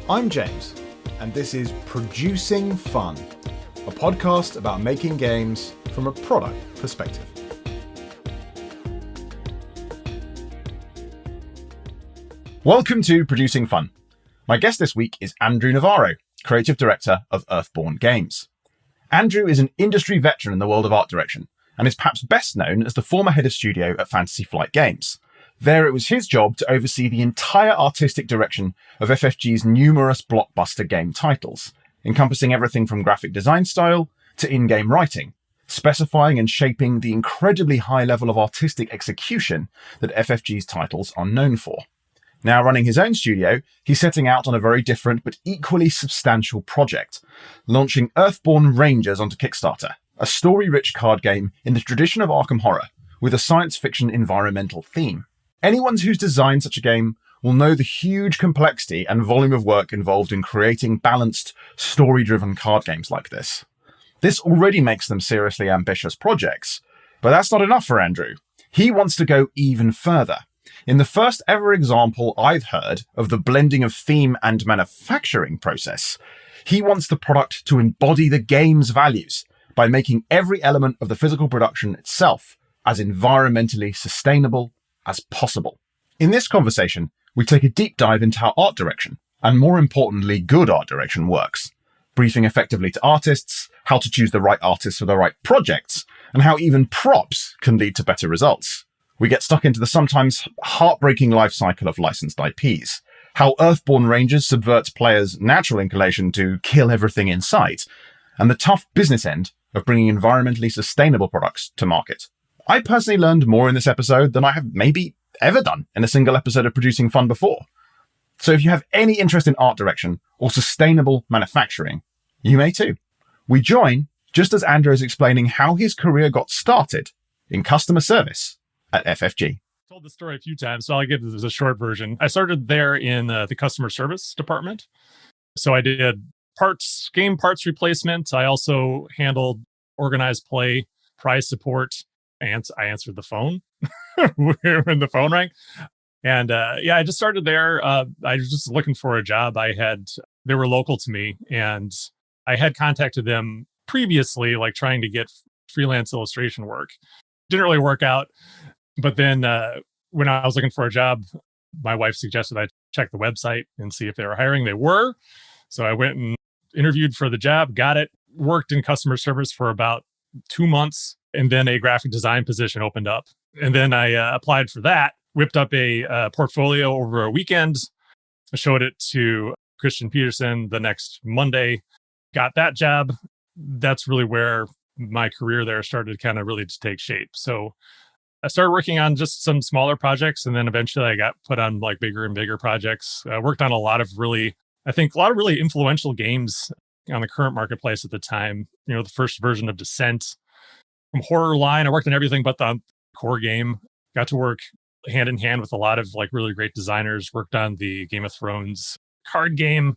I'm James, and this is Producing Fun, a podcast about making games from a product perspective. Welcome to Producing Fun. My guest this week is Andrew Navaro, Creative Director of Earthborn Games. Andrew is an industry veteran in the world of art direction, and is perhaps best known as the former head of studio at Fantasy Flight Games. There, it was his job to oversee the entire artistic direction of FFG's numerous blockbuster game titles, encompassing everything from graphic design style to in-game writing, specifying and shaping the incredibly high level of artistic execution that FFG's titles are known for. Now running his own studio, he's setting out on a very different but equally substantial project, launching Earthborn Rangers onto Kickstarter, a story-rich card game in the tradition of Arkham Horror, with a science fiction environmental theme. Anyone who's designed such a game will know the huge complexity and volume of work involved in creating balanced, story-driven card games like this. This already makes them seriously ambitious projects, but that's not enough for Andrew. He wants to go even further. In the first ever example I've heard of the blending of theme and manufacturing process, he wants the product to embody the game's values by making every element of the physical production itself as environmentally sustainable as possible. In this conversation, we take a deep dive into how art direction, and more importantly, good art direction works, briefing effectively to artists, how to choose the right artists for the right projects, and how even props can lead to better results. We get stuck into the sometimes heartbreaking life cycle of licensed IPs, how Earthborn Rangers subverts players' natural inclination to kill everything in sight, and the tough business end of bringing environmentally sustainable products to market. I personally learned more in this episode than I have maybe ever done in a single episode of Producing Fun before. So if you have any interest in art direction or sustainable manufacturing, you may too. We join just as Andrew is explaining how his career got started in customer service at FFG. I've told the story a few times, so I'll give this a short version. I started there in the customer service department. So I did game parts replacement. I also handled organized play, prize support, and I answered the phone when the phone rang. And I just started there. I was just looking for a job. They were local to me, and I had contacted them previously, like trying to get freelance illustration work. Didn't really work out. But then when I was looking for a job, my wife suggested I check the website and see if they were hiring. They were. So I went and interviewed for the job, got it, worked in customer service for about 2 months, and then a graphic design position opened up. And then I applied for that, whipped up a portfolio over a weekend, showed it to Christian Peterson the next Monday, got that job. That's really where my career there started kind of really to take shape. So I started working on just some smaller projects, and then eventually I got put on like bigger and bigger projects. I worked on a lot of really influential games on the current marketplace at the time. You know, the first version of Descent, from horror line. I worked on everything but the core game. Got to work hand in hand with a lot of like really great designers. Worked on the Game of Thrones card game.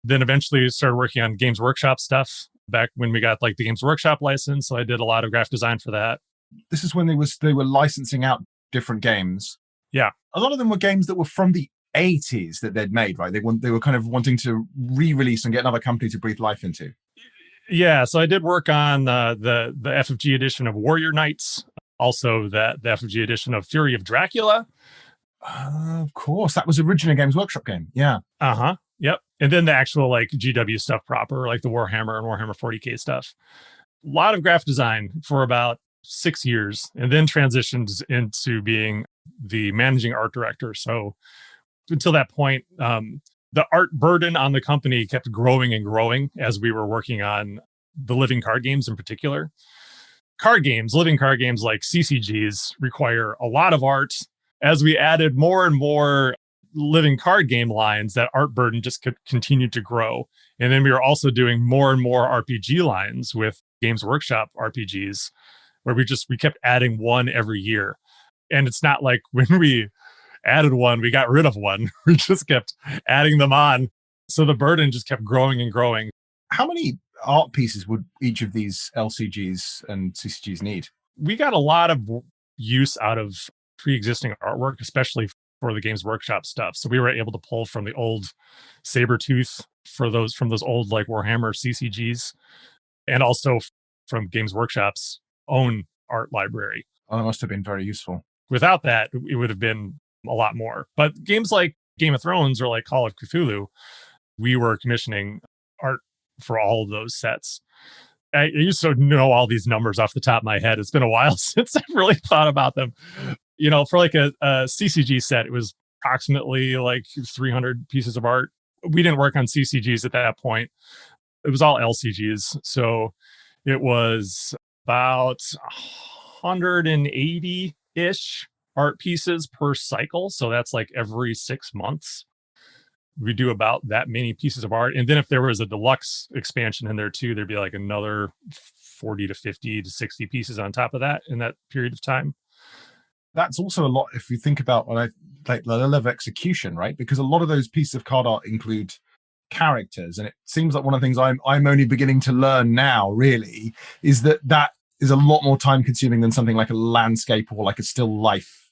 Then eventually started working on Games Workshop stuff back when we got like the Games Workshop license. So I did a lot of graphic design for that. This is when they were licensing out different games. Yeah. A lot of them were games that were from the 80s that they'd made, right? They were kind of wanting to re-release and get another company to breathe life into. Yeah, so I did work on the FFG edition of Warrior Knights, also the FFG edition of Fury of Dracula. Of course, that was originally a Games Workshop game. Yeah. Yep. And then the actual like GW stuff proper, like the Warhammer and Warhammer 40K stuff. A lot of graphic design for about 6 years, and then transitioned into being the managing art director. So until that point, the art burden on the company kept growing and growing as we were working on the living card games in particular. Living card games like CCGs require a lot of art. As we added more and more living card game lines, that art burden just continued to grow. And then we were also doing more and more RPG lines with Games Workshop RPGs, where we kept adding one every year. And it's not like when we added one, we got rid of one. We just kept adding them on. So the burden just kept growing and growing. How many art pieces would each of these LCGs and CCGs need? We got a lot of use out of pre-existing artwork, especially for the Games Workshop stuff. So we were able to pull from the old Sabretooth from those old like Warhammer CCGs, and also from Games Workshop's own art library. Oh, that must have been very useful. Without that, it would have been a lot more. But games like Game of Thrones or like Call of Cthulhu, we were commissioning art for all of those sets. I used to know all these numbers off the top of my head. It's been a while since I've really thought about them. For like a CCG set, it was approximately like 300 pieces of art. We didn't work on CCGs at that point. It was all LCGs. So it was about 180-ish art pieces per cycle. So that's like every 6 months. We do about that many pieces of art. And then if there was a deluxe expansion in there too, there'd be like another 40 to 50 to 60 pieces on top of that in that period of time. That's also a lot if you think about like the level of execution, right? Because a lot of those pieces of card art include characters. And it seems like one of the things I'm only beginning to learn now really is that is a lot more time consuming than something like a landscape or like a still life.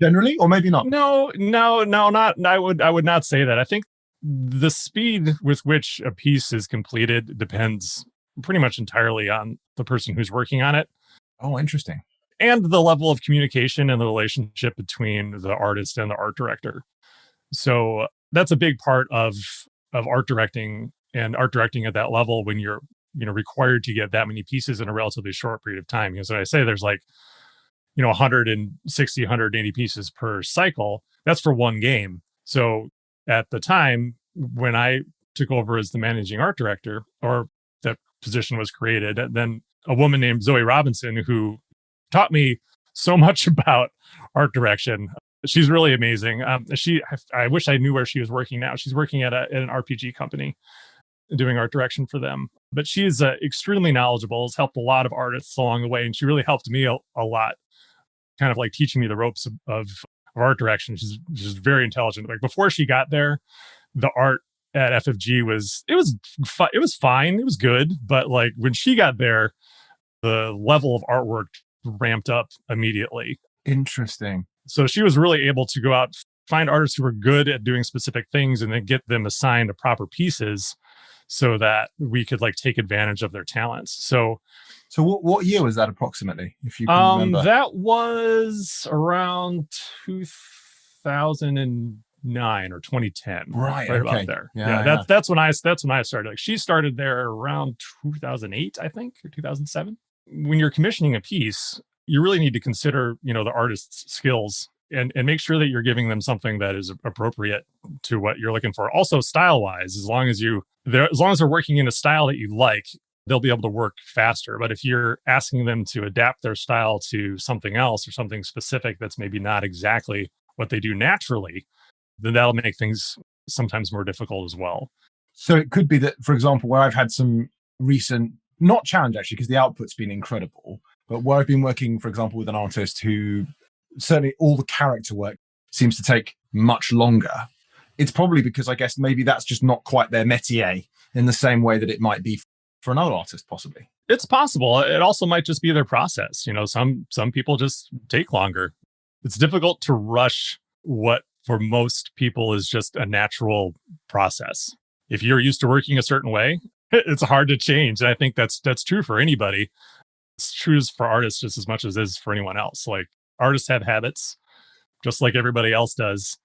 Generally, or maybe not. No, not. I would not say that. I think the speed with which a piece is completed depends pretty much entirely on the person who's working on it. Oh, interesting. And the level of communication and the relationship between the artist and the art director. So that's a big part of art directing, and art directing at that level when you're required to get that many pieces in a relatively short period of time. Because when I say there's like 160, 180 pieces per cycle, that's for one game. So at the time when I took over as the managing art director, or that position was created, then a woman named Zoe Robinson, who taught me so much about art direction. She's really amazing. I wish I knew where she was working now. She's working at an RPG company doing art direction for them. But she's extremely knowledgeable, has helped a lot of artists along the way. And she really helped me a lot, kind of like teaching me the ropes of art direction. She's very intelligent. Like before she got there, the art at FFG was fine. It was good. But like when she got there, the level of artwork ramped up immediately. Interesting. So she was really able to go out, find artists who were good at doing specific things, and then get them assigned to proper pieces so that we could like take advantage of their talents. So what year was that approximately, if you can remember? That was around 2009 or 2010. Right okay. About there. Yeah. That's when I started. Like she started there around 2008, I think, or 2007. When you're commissioning a piece, you really need to consider, the artist's skills and make sure that you're giving them something that is appropriate to what you're looking for. Also, style-wise, as long as they're working in a style that you like, they'll be able to work faster. But if you're asking them to adapt their style to something else or something specific that's maybe not exactly what they do naturally, then that'll make things sometimes more difficult as well. So it could be that, for example, where I've had some recent, not challenge actually, because the output's been incredible, but where I've been working, for example, with an artist who certainly all the character work seems to take much longer. It's probably because I guess maybe that's just not quite their métier in the same way that it might be for another artist, possibly. It's possible. It also might just be their process. Some people just take longer. It's difficult to rush what for most people is just a natural process. If you're used to working a certain way, it's hard to change. And I think that's true for anybody. It's true for artists just as much as it is for anyone else. Like artists have habits, just like everybody else does.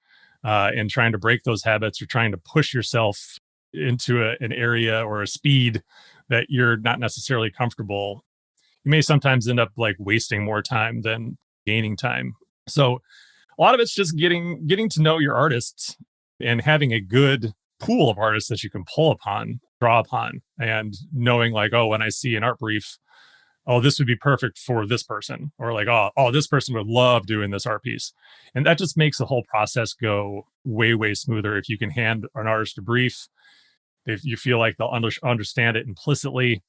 And trying to break those habits or trying to push yourself into an area or a speed that you're not necessarily comfortable, you may sometimes end up like wasting more time than gaining time. So a lot of it's just getting to know your artists and having a good pool of artists that you can draw upon, and knowing like, oh, when I see an art brief, oh, this would be perfect for this person, or like, oh, this person would love doing this art piece. And that just makes the whole process go way, way smoother. If you can hand an artist a brief, if you feel like they'll understand it implicitly,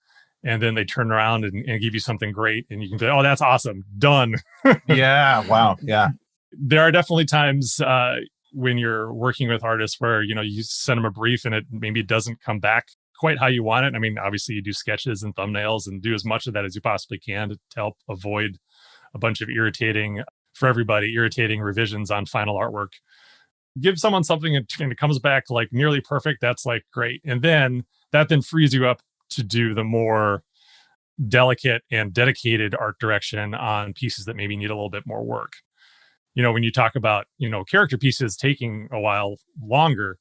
and then they turn around and give you something great, and you can say, oh, that's awesome, done. Yeah, wow, yeah. There are definitely times when you're working with artists where, you send them a brief and it maybe doesn't come back quite how you want it. I mean, obviously you do sketches and thumbnails and do as much of that as you possibly can to help avoid a bunch of irritating for everybody, irritating revisions on final artwork. Give someone something and it comes back like nearly perfect. That's like great. And then that then frees you up to do the more delicate and dedicated art direction on pieces that maybe need a little bit more work. When you talk about, character pieces taking a while longer,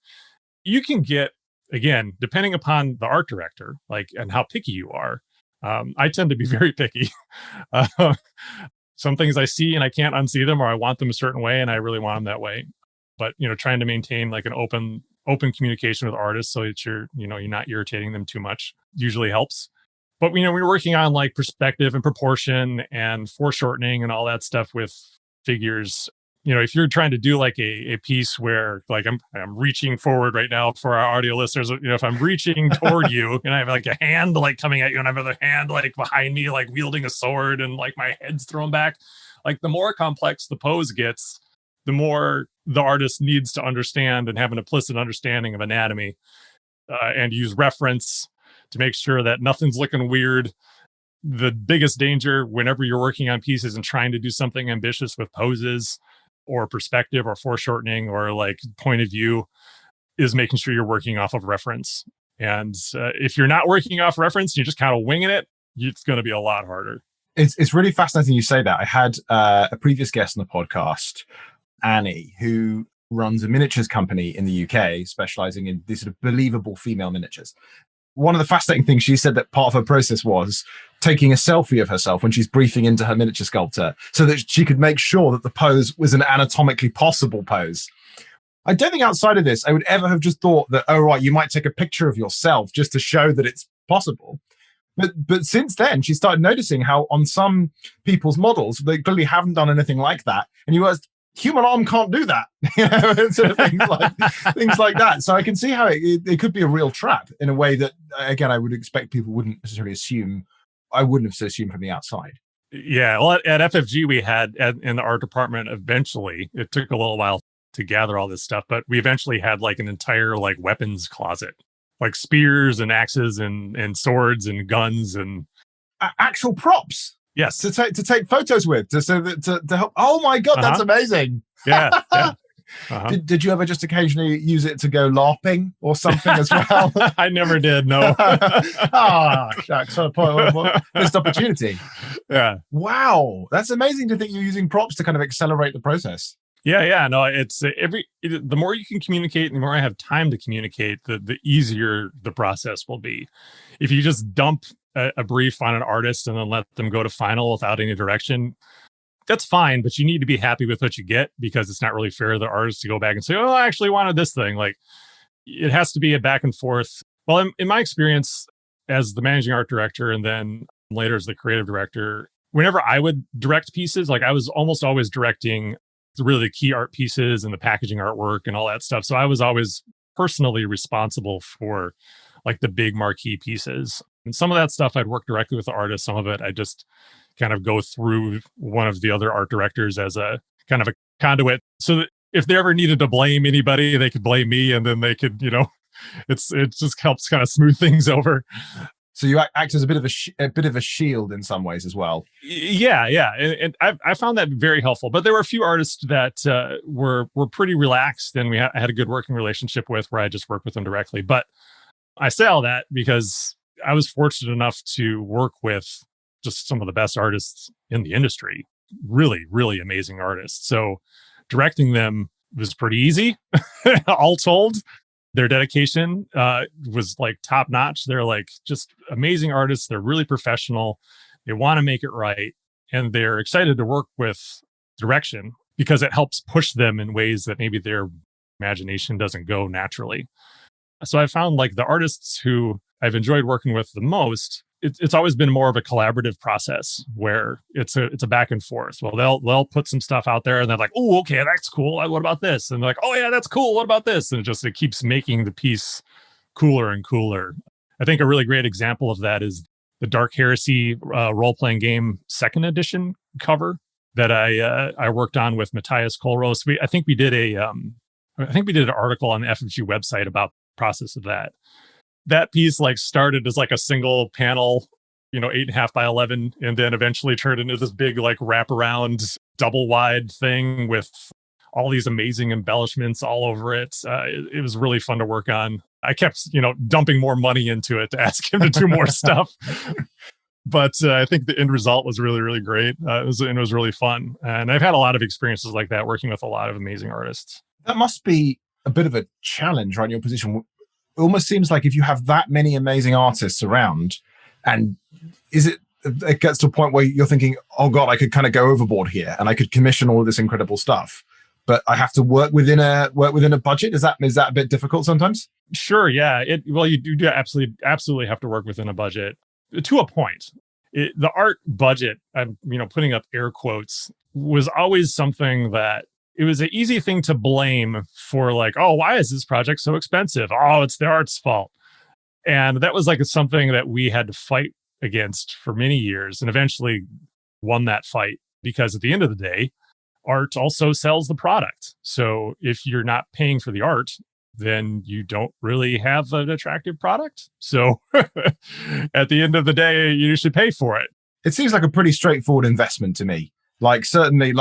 you can get, again, depending upon the art director, and how picky you are. I tend to be very picky. Some things I see and I can't unsee them, or I want them a certain way and I really want them that way. But, trying to maintain like an open communication with artists so that you're not irritating them too much usually helps. But, we're working on like perspective and proportion and foreshortening and all that stuff with figures. If you're trying to do like a piece where like I'm reaching forward right now for our audio listeners, if I'm reaching toward you and I have like a hand like coming at you and I have another hand like behind me, like wielding a sword and like my head's thrown back, like the more complex the pose gets, the more the artist needs to understand and have an implicit understanding of anatomy and use reference to make sure that nothing's looking weird. The biggest danger whenever you're working on pieces and trying to do something ambitious with poses or perspective or foreshortening or like point of view is making sure you're working off of reference. And if you're not working off reference, you're just kind of winging it, it's going to be a lot harder. It's really fascinating you say that. I had a previous guest on the podcast, Annie, who runs a miniatures company in the UK, specializing in these sort of believable female miniatures. One of the fascinating things she said that part of her process was taking a selfie of herself when she's briefing into her miniature sculptor so that she could make sure that the pose was an anatomically possible pose. I don't think outside of this, I would ever have just thought that, oh, right, you might take a picture of yourself just to show that it's possible. But since then, she started noticing how on some people's models, they clearly haven't done anything like that. And you realized, human arm can't do that, sort of things like that. So I can see how it could be a real trap in a way that, again, I would expect people wouldn't necessarily assume. I wouldn't have assumed from the outside. Yeah, well, at FFG, we had in the art department, eventually, it took a little while to gather all this stuff, but we eventually had like an entire like weapons closet, like spears and axes and swords and guns and actual props. Yes, to take photos with, to help. Oh my God, that's amazing! Yeah. Did you ever just occasionally use it to go LARPing or something as well? I never did. No. Shucks! Missed opportunity. Yeah. Wow, that's amazing to think you're using props to kind of accelerate the process. Yeah. No, it's the more you can communicate and the more I have time to communicate, the easier the process will be. If you just dump a brief on an artist and then let them go to final without any direction, that's fine, but you need to be happy with what you get, because it's not really fair to the artist to go back and say, oh, I actually wanted this thing. Like, it has to be a back and forth. Well, in my experience as the managing art director and then later as the creative director, whenever I would direct pieces, like I was almost always directing really the key art pieces and the packaging artwork and all that stuff. So I was always personally responsible for like the big marquee pieces. And some of that stuff I'd work directly with the artist. Some of it I just kind of go through one of the other art directors as a kind of a conduit, so that if they ever needed to blame anybody, they could blame me, and then they could, it just helps kind of smooth things over. So you act as a bit of a shield in some ways as well. Yeah, and I found that very helpful. But there were a few artists that were pretty relaxed, and I had a good working relationship with, where I just worked with them directly. But I say all that because I was fortunate enough to work with just some of the best artists in the industry, really, really amazing artists. So directing them was pretty easy, all told. Their dedication was like top notch. They're like just amazing artists. They're really professional. They want to make it right. And they're excited to work with direction because it helps push them in ways that maybe their imagination doesn't go naturally. So I found like the artists who I've enjoyed working with the most, it's always been more of a collaborative process where it's a back and forth. Well, they'll put some stuff out there and they're like, oh, okay, that's cool. What about this? And they're like, oh yeah, that's cool. What about this? And it keeps making the piece cooler and cooler. I think a really great example of that is the Dark Heresy role-playing game 2nd edition cover that I worked on with Matthias Kohlroos. I think we did an article on the FFG website about the process of that. That piece like started as like a single panel, 8.5 by 11, and then eventually turned into this big like wraparound double wide thing with all these amazing embellishments all over it. It was really fun to work on. I kept, dumping more money into it to ask him to do more stuff. But I think the end result was really, really great. It was really fun. And I've had a lot of experiences like that working with a lot of amazing artists. That must be a bit of a challenge, right? In your position. It almost seems like if you have that many amazing artists around, and it gets to a point where you're thinking, oh God, I could kind of go overboard here and I could commission all of this incredible stuff, but I have to work within a budget. Is that a bit difficult sometimes? Sure. Yeah. You do absolutely have to work within a budget to a point. The art budget, I'm putting up air quotes, was always something that it was an easy thing to blame for, like, oh, why is this project so expensive? Oh, it's the art's fault. And that was like something that we had to fight against for many years, and eventually won that fight, because at the end of the day, art also sells the product. So if you're not paying for the art, then you don't really have an attractive product. So at the end of the day, you should pay for it. It seems like a pretty straightforward investment to me. Like, certainly,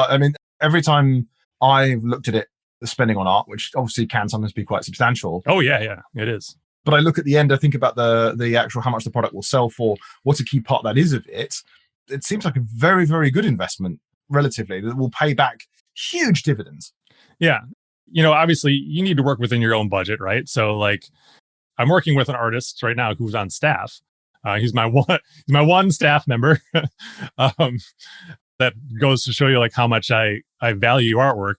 every time I've looked at it, the spending on art, which obviously can sometimes be quite substantial. Oh, yeah, it is. But I look at the end, I think about the actual how much the product will sell for, what a key part that is of it. It seems like a very, very good investment, relatively, that will pay back huge dividends. Yeah. Obviously, you need to work within your own budget, right? So, like, I'm working with an artist right now who's on staff. He's my one staff member. That goes to show you like how much I value artwork.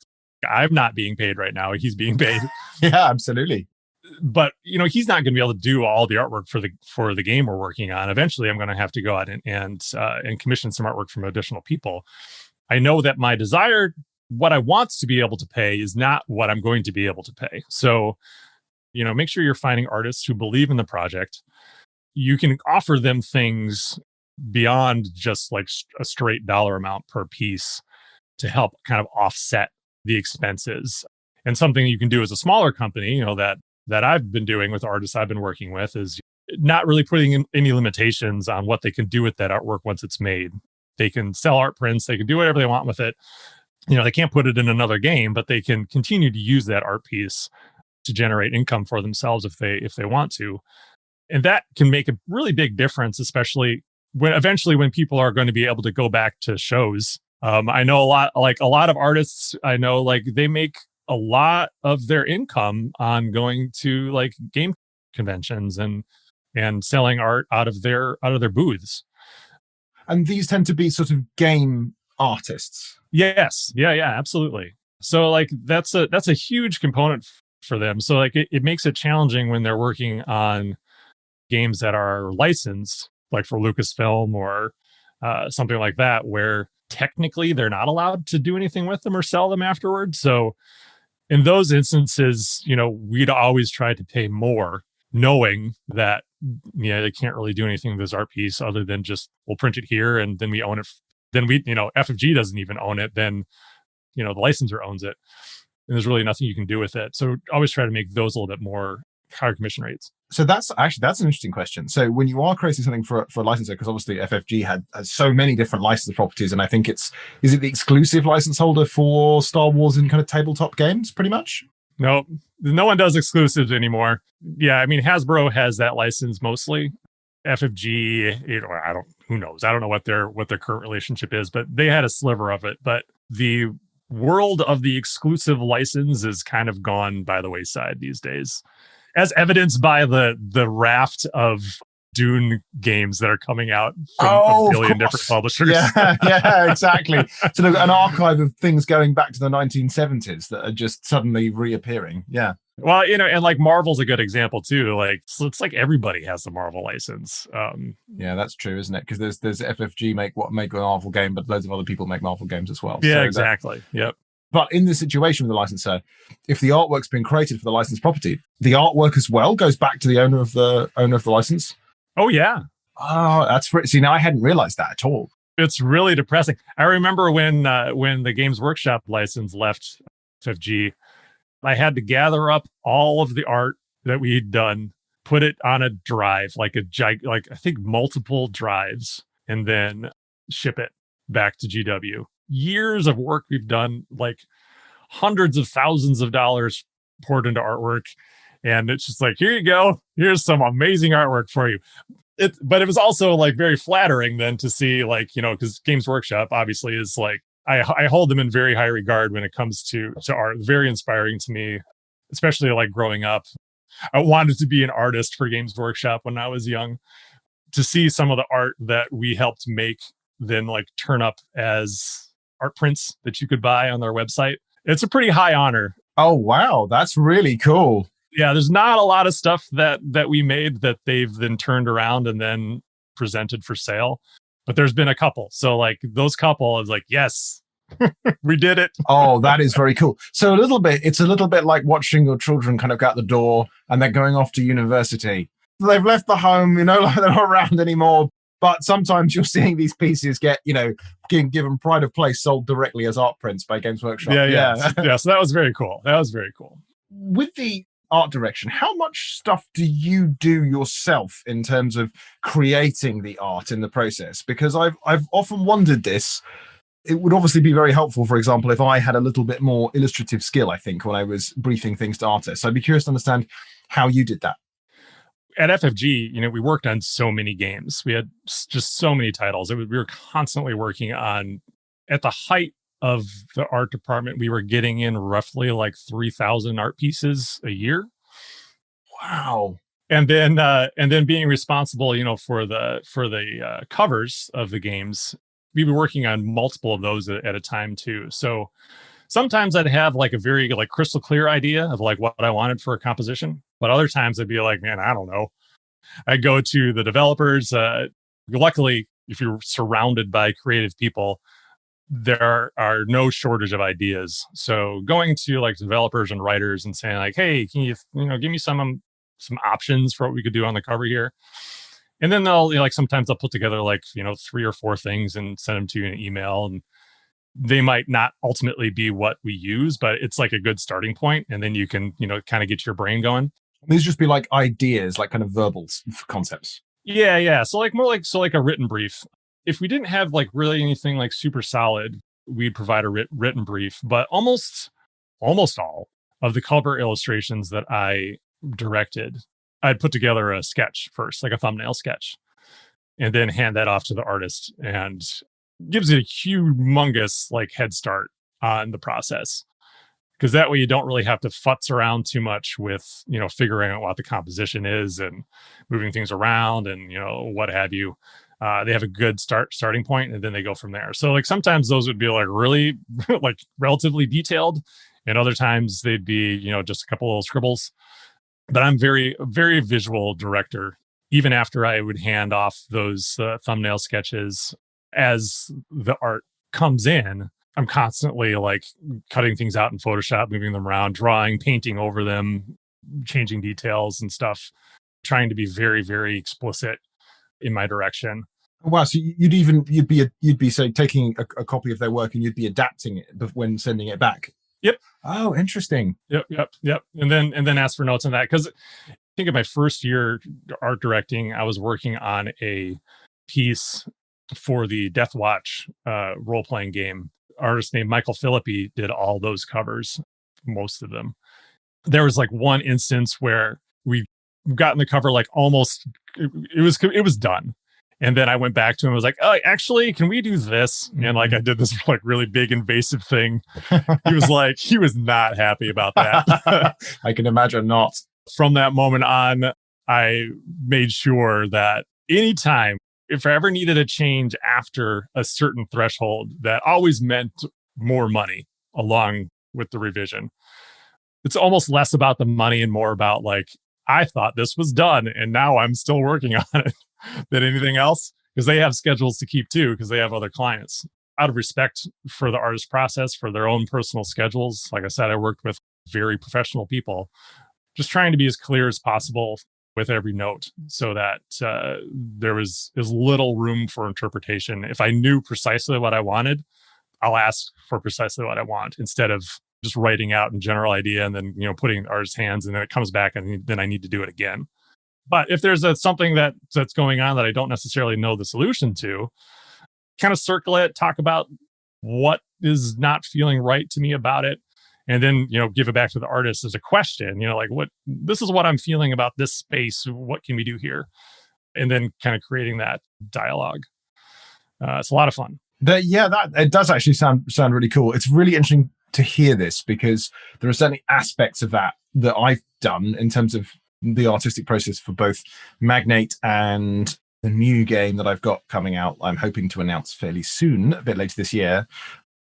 I'm not being paid right now. He's being paid. Yeah, absolutely. But he's not going to be able to do all the artwork for the game we're working on. Eventually, I'm going to have to go out and commission some artwork from additional people. I know that my desire, what I want to be able to pay, is not what I'm going to be able to pay. So, make sure you're finding artists who believe in the project. You can offer them things beyond just like a straight dollar amount per piece to help kind of offset the expenses. And something you can do as a smaller company, that I've been doing with artists I've been working with, is not really putting in any limitations on what they can do with that artwork once it's made. They can sell art prints, they can do whatever they want with it. They can't put it in another game, but they can continue to use that art piece to generate income for themselves if they want to. And that can make a really big difference, especially when people are going to be able to go back to shows. I know a lot of artists I know, like, they make a lot of their income on going to like game conventions and selling art out of their booths. And these tend to be sort of game artists. Yes. Yeah, absolutely. So like that's a huge component for them. So like it makes it challenging when they're working on games that are licensed, like for Lucasfilm or something like that, where technically they're not allowed to do anything with them or sell them afterwards. So in those instances, we'd always try to pay more, knowing that they can't really do anything with this art piece other than just, we'll print it here and then we own it. Then FFG doesn't even own it. Then the licensor owns it, and there's really nothing you can do with it. So always try to make those a little bit more higher commission rates. So that's an interesting question. So when you are creating something for a licensor, because obviously FFG has so many different license properties, and I think is it the exclusive license holder for Star Wars and kind of tabletop games, pretty much? No one does exclusives anymore. Yeah, I mean, Hasbro has that license mostly. FFG, who knows? I don't know what their current relationship is, but they had a sliver of it. But the world of the exclusive license is kind of gone by the wayside these days, as evidenced by the raft of Dune games that are coming out from a billion different publishers. Yeah, exactly. So an archive of things going back to the 1970s that are just suddenly reappearing. Yeah. Well, and like Marvel's a good example too. Like, so it's like everybody has the Marvel license. Yeah, that's true, isn't it? Because there's FFG make a Marvel game, but loads of other people make Marvel games as well. Yeah, so exactly. Yep. But in this situation with the licensor, if the artwork's been created for the licensed property, the artwork as well goes back to the owner of the license. Oh yeah. Oh, that's see. Now I hadn't realized that at all. It's really depressing. I remember when the Games Workshop license left FFG, I had to gather up all of the art that we had done put it on a drive, like like I think multiple drives, and then ship it back to GW. Years of work we've done, like hundreds of thousands of dollars poured into artwork. And it's just like, here you go. Here's some amazing artwork for you. But it was also like very flattering then to see, like, because Games Workshop obviously is like, I hold them in very high regard when it comes to art. Very inspiring to me, especially like growing up. I wanted to be an artist for Games Workshop when I was young. To see some of the art that we helped make then like turn up as art prints that you could buy on their website, it's a pretty high honor. Oh, wow. That's really cool. Yeah, there's not a lot of stuff that we made that they've then turned around and then presented for sale. But there's been a couple. So like those couple is like, yes, we did it. Oh, that is very cool. So it's a little bit like watching your children kind of go out the door and they're going off to university. They've left the home, like they're not around anymore. But sometimes you're seeing these pieces get, given pride of place, sold directly as art prints by Games Workshop. Yeah. So that was very cool. With the art direction, how much stuff do you do yourself in terms of creating the art in the process? Because I've often wondered this. It would obviously be very helpful, for example, if I had a little bit more illustrative skill, I think, when I was briefing things to artists. So I'd be curious to understand how you did that. At FFG, we worked on so many games. We had just so many titles. We were constantly working on, at the height of the art department, we were getting in roughly like 3,000 art pieces a year. Wow. And then being responsible, for the covers of the games, we were working on multiple of those at a time too. So sometimes I'd have like a very like crystal clear idea of like what I wanted for a composition. But other times I'd be like, man, I don't know. I go to the developers. Luckily, if you're surrounded by creative people, there are no shortage of ideas. So going to like developers and writers and saying like, hey, can you give me some options for what we could do on the cover here? And then they'll sometimes they'll put together like 3 or 4 things and send them to you in an email, and they might not ultimately be what we use, but it's like a good starting point, and then you can kind of get your brain going. These just be like ideas, like kind of verbal concepts. Yeah. So like more like a written brief. If we didn't have like really anything like super solid, we'd provide a written brief. But almost all of the cover illustrations that I directed, I'd put together a sketch first, like a thumbnail sketch, and then hand that off to the artist, and gives it a humongous like head start on the process. Because that way you don't really have to futz around too much with, figuring out what the composition is and moving things around and, what have you. They have a good starting point, and then they go from there. So like sometimes those would be like really like relatively detailed, and other times they'd be, just a couple little scribbles. But I'm very, very visual director. Even after I would hand off those thumbnail sketches, as the art comes in, I'm constantly like cutting things out in Photoshop, moving them around, drawing, painting over them, changing details and stuff, trying to be very, very explicit in my direction. Wow. So you'd be say taking a copy of their work and you'd be adapting it when sending it back. Yep. Oh, interesting. Yep. And then ask for notes on that. Because I think in my first year art directing, I was working on a piece for the Death Watch role-playing game. Artist named Michael Philippi did all those covers, most of them. There was like one instance where we got in the cover like almost it was done, and then I went back to him and was like, oh, actually, can we do this? And like I did this like really big invasive thing. He was not happy about that. I can imagine not. From that moment on, I made sure that anytime, if I ever needed a change after a certain threshold, that always meant more money along with the revision. It's almost less about the money and more about like, I thought this was done and now I'm still working on it than anything else, because they have schedules to keep too, because they have other clients. Out of respect for the artist process, for their own personal schedules, like I said, I worked with very professional people, just trying to be as clear as possible with every note so that there was as little room for interpretation. If I knew precisely what I wanted, I'll ask for precisely what I want instead of just writing out a general idea and then, putting in the artist's hands, and then it comes back and then I need to do it again. But if there's something that's going on that I don't necessarily know the solution to, kind of circle it, talk about what is not feeling right to me about it, and then give it back to the artist as a question. Like, what, this is what I'm feeling about this space. What can we do here? And then kind of creating that dialogue. It's a lot of fun. That it does actually sound really cool. It's really interesting to hear this because there are certainly aspects of that I've done in terms of the artistic process for both Magnate and the new game that I've got coming out. I'm hoping to announce fairly soon, a bit later this year.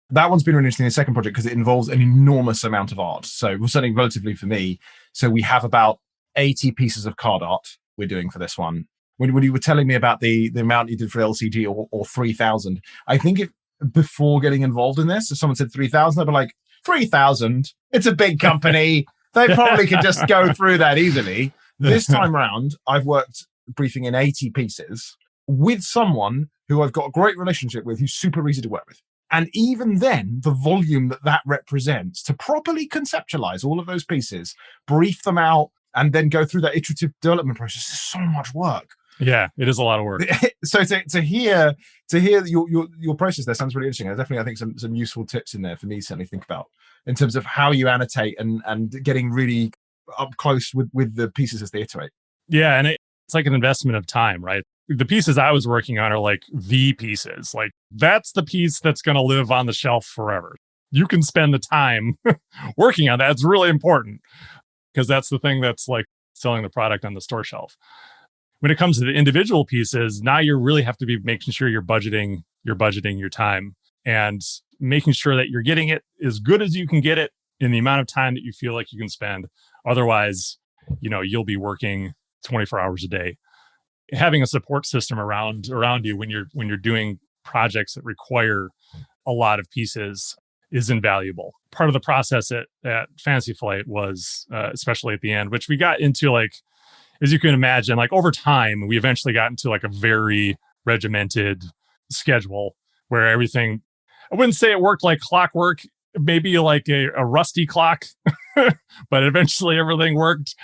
That one's been really interesting, the second project, because it involves an enormous amount of art. So, well, certainly relatively for me. So we have about 80 pieces of card art we're doing for this one. When you were telling me about the amount you did for LCG or 3,000, I think before getting involved in this, if someone said 3,000, I'd be like, 3,000? It's a big company. They probably could just go through that easily. This time around, I've worked briefing in 80 pieces with someone who I've got a great relationship with, who's super easy to work with. And even then, the volume that represents to properly conceptualize all of those pieces, brief them out, and then go through that iterative development process is so much work. Yeah, it is a lot of work. So to hear your process there sounds really interesting. There's definitely, I think, some useful tips in there for me to certainly think about in terms of how you annotate and getting really up close with the pieces as they iterate. Yeah, and it's like an investment of time, right? The pieces I was working on are like the pieces. Like, that's the piece that's going to live on the shelf forever. You can spend the time working on that. It's really important because that's the thing that's like selling the product on the store shelf. When it comes to the individual pieces, now you really have to be making sure you're budgeting your time and making sure that you're getting it as good as you can get it in the amount of time that you feel like you can spend. Otherwise, you'll be working 24 hours a day. Having a support system around you when you're doing projects that require a lot of pieces is invaluable. Part of the process at Fantasy Flight was, especially at the end, which we got into, like, as you can imagine, like over time, we eventually got into like a very regimented schedule where everything, I wouldn't say it worked like clockwork, maybe like a rusty clock, but eventually everything worked,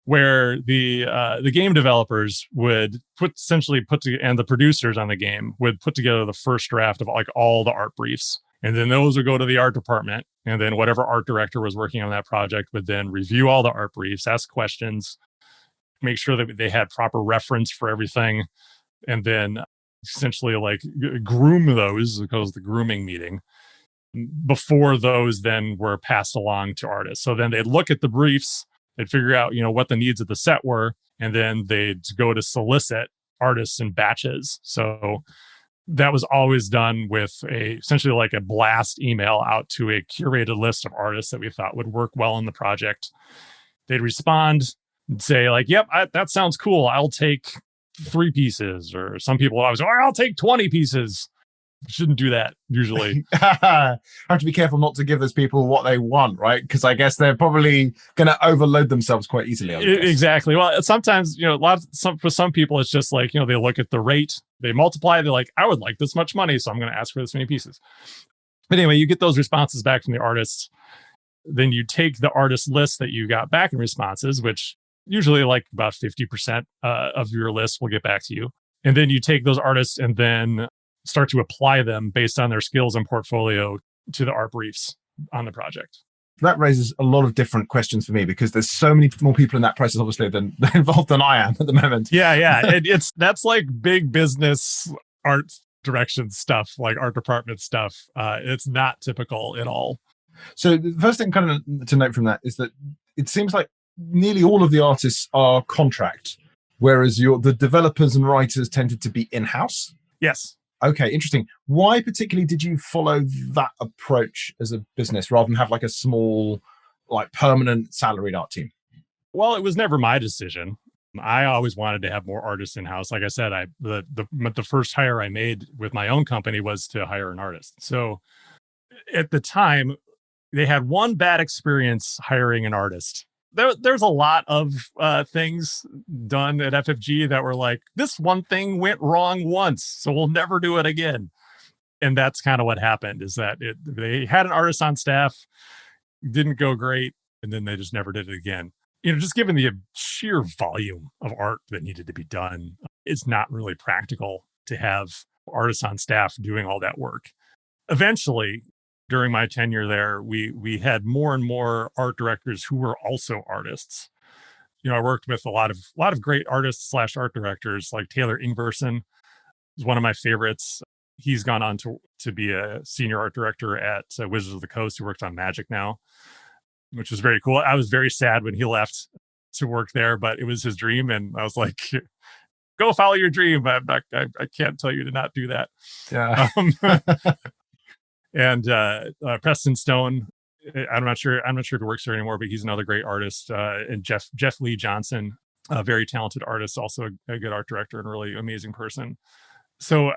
where the game developers would and the producers on the game would put together the first draft of like all the art briefs. And then those would go to the art department. And then whatever art director was working on that project would then review all the art briefs, ask questions, make sure that they had proper reference for everything, and then essentially like groom those, because the grooming meeting, before those then were passed along to artists. So then they'd look at the briefs, they'd figure out, what the needs of the set were, and then they'd go to solicit artists in batches. So that was always done with essentially like a blast email out to a curated list of artists that we thought would work well in the project. They'd respond and say like, yep, that sounds cool. I'll take 3 pieces. Or some people always, I'll take 20 pieces. Shouldn't do that usually. Have to be careful not to give those people what they want, right? Because I guess they're probably going to overload themselves quite easily. Exactly. Well, sometimes, for some people, it's just like, they look at the rate, they multiply, they're like, I would like this much money, so I'm going to ask for this many pieces. But anyway, you get those responses back from the artists. Then you take the artist list that you got back in responses, which usually like about 50% of your list will get back to you. And then you take those artists and then start to apply them based on their skills and portfolio to the art briefs on the project. That raises a lot of different questions for me because there's so many more people in that process, obviously, than involved than I am at the moment. Yeah. That's like big business art direction stuff, like art department stuff. It's not typical at all. So the first thing kind of to note from that is that it seems like nearly all of the artists are contract, whereas the developers and writers tended to be in-house. Yes. Okay, interesting. Why particularly did you follow that approach as a business rather than have like a small, like permanent salaried art team? Well, it was never my decision. I always wanted to have more artists in-house. Like I said, the first hire I made with my own company was to hire an artist. So at the time, they had one bad experience hiring an artist. There's a lot of things done at FFG that were like, this one thing went wrong once, so we'll never do it again. And that's kind of what happened, is that they had an artist on staff, didn't go great, and then they just never did it again. just given the sheer volume of art that needed to be done, it's not really practical to have artists on staff doing all that work. Eventually, during my tenure there, we had more and more art directors who were also artists. I worked with a lot of great artists / art directors, like Taylor Ingverson is one of my favorites. He's gone on to be a senior art director at Wizards of the Coast. He works on Magic now, which was very cool. I was very sad when he left to work there, but it was his dream, and I was like, "Go follow your dream." I can't tell you to not do that. Yeah. And Preston Stone, I'm not sure if he works there anymore, but he's another great artist. And Jeff Lee Johnson, a very talented artist, also a good art director and a really amazing person. So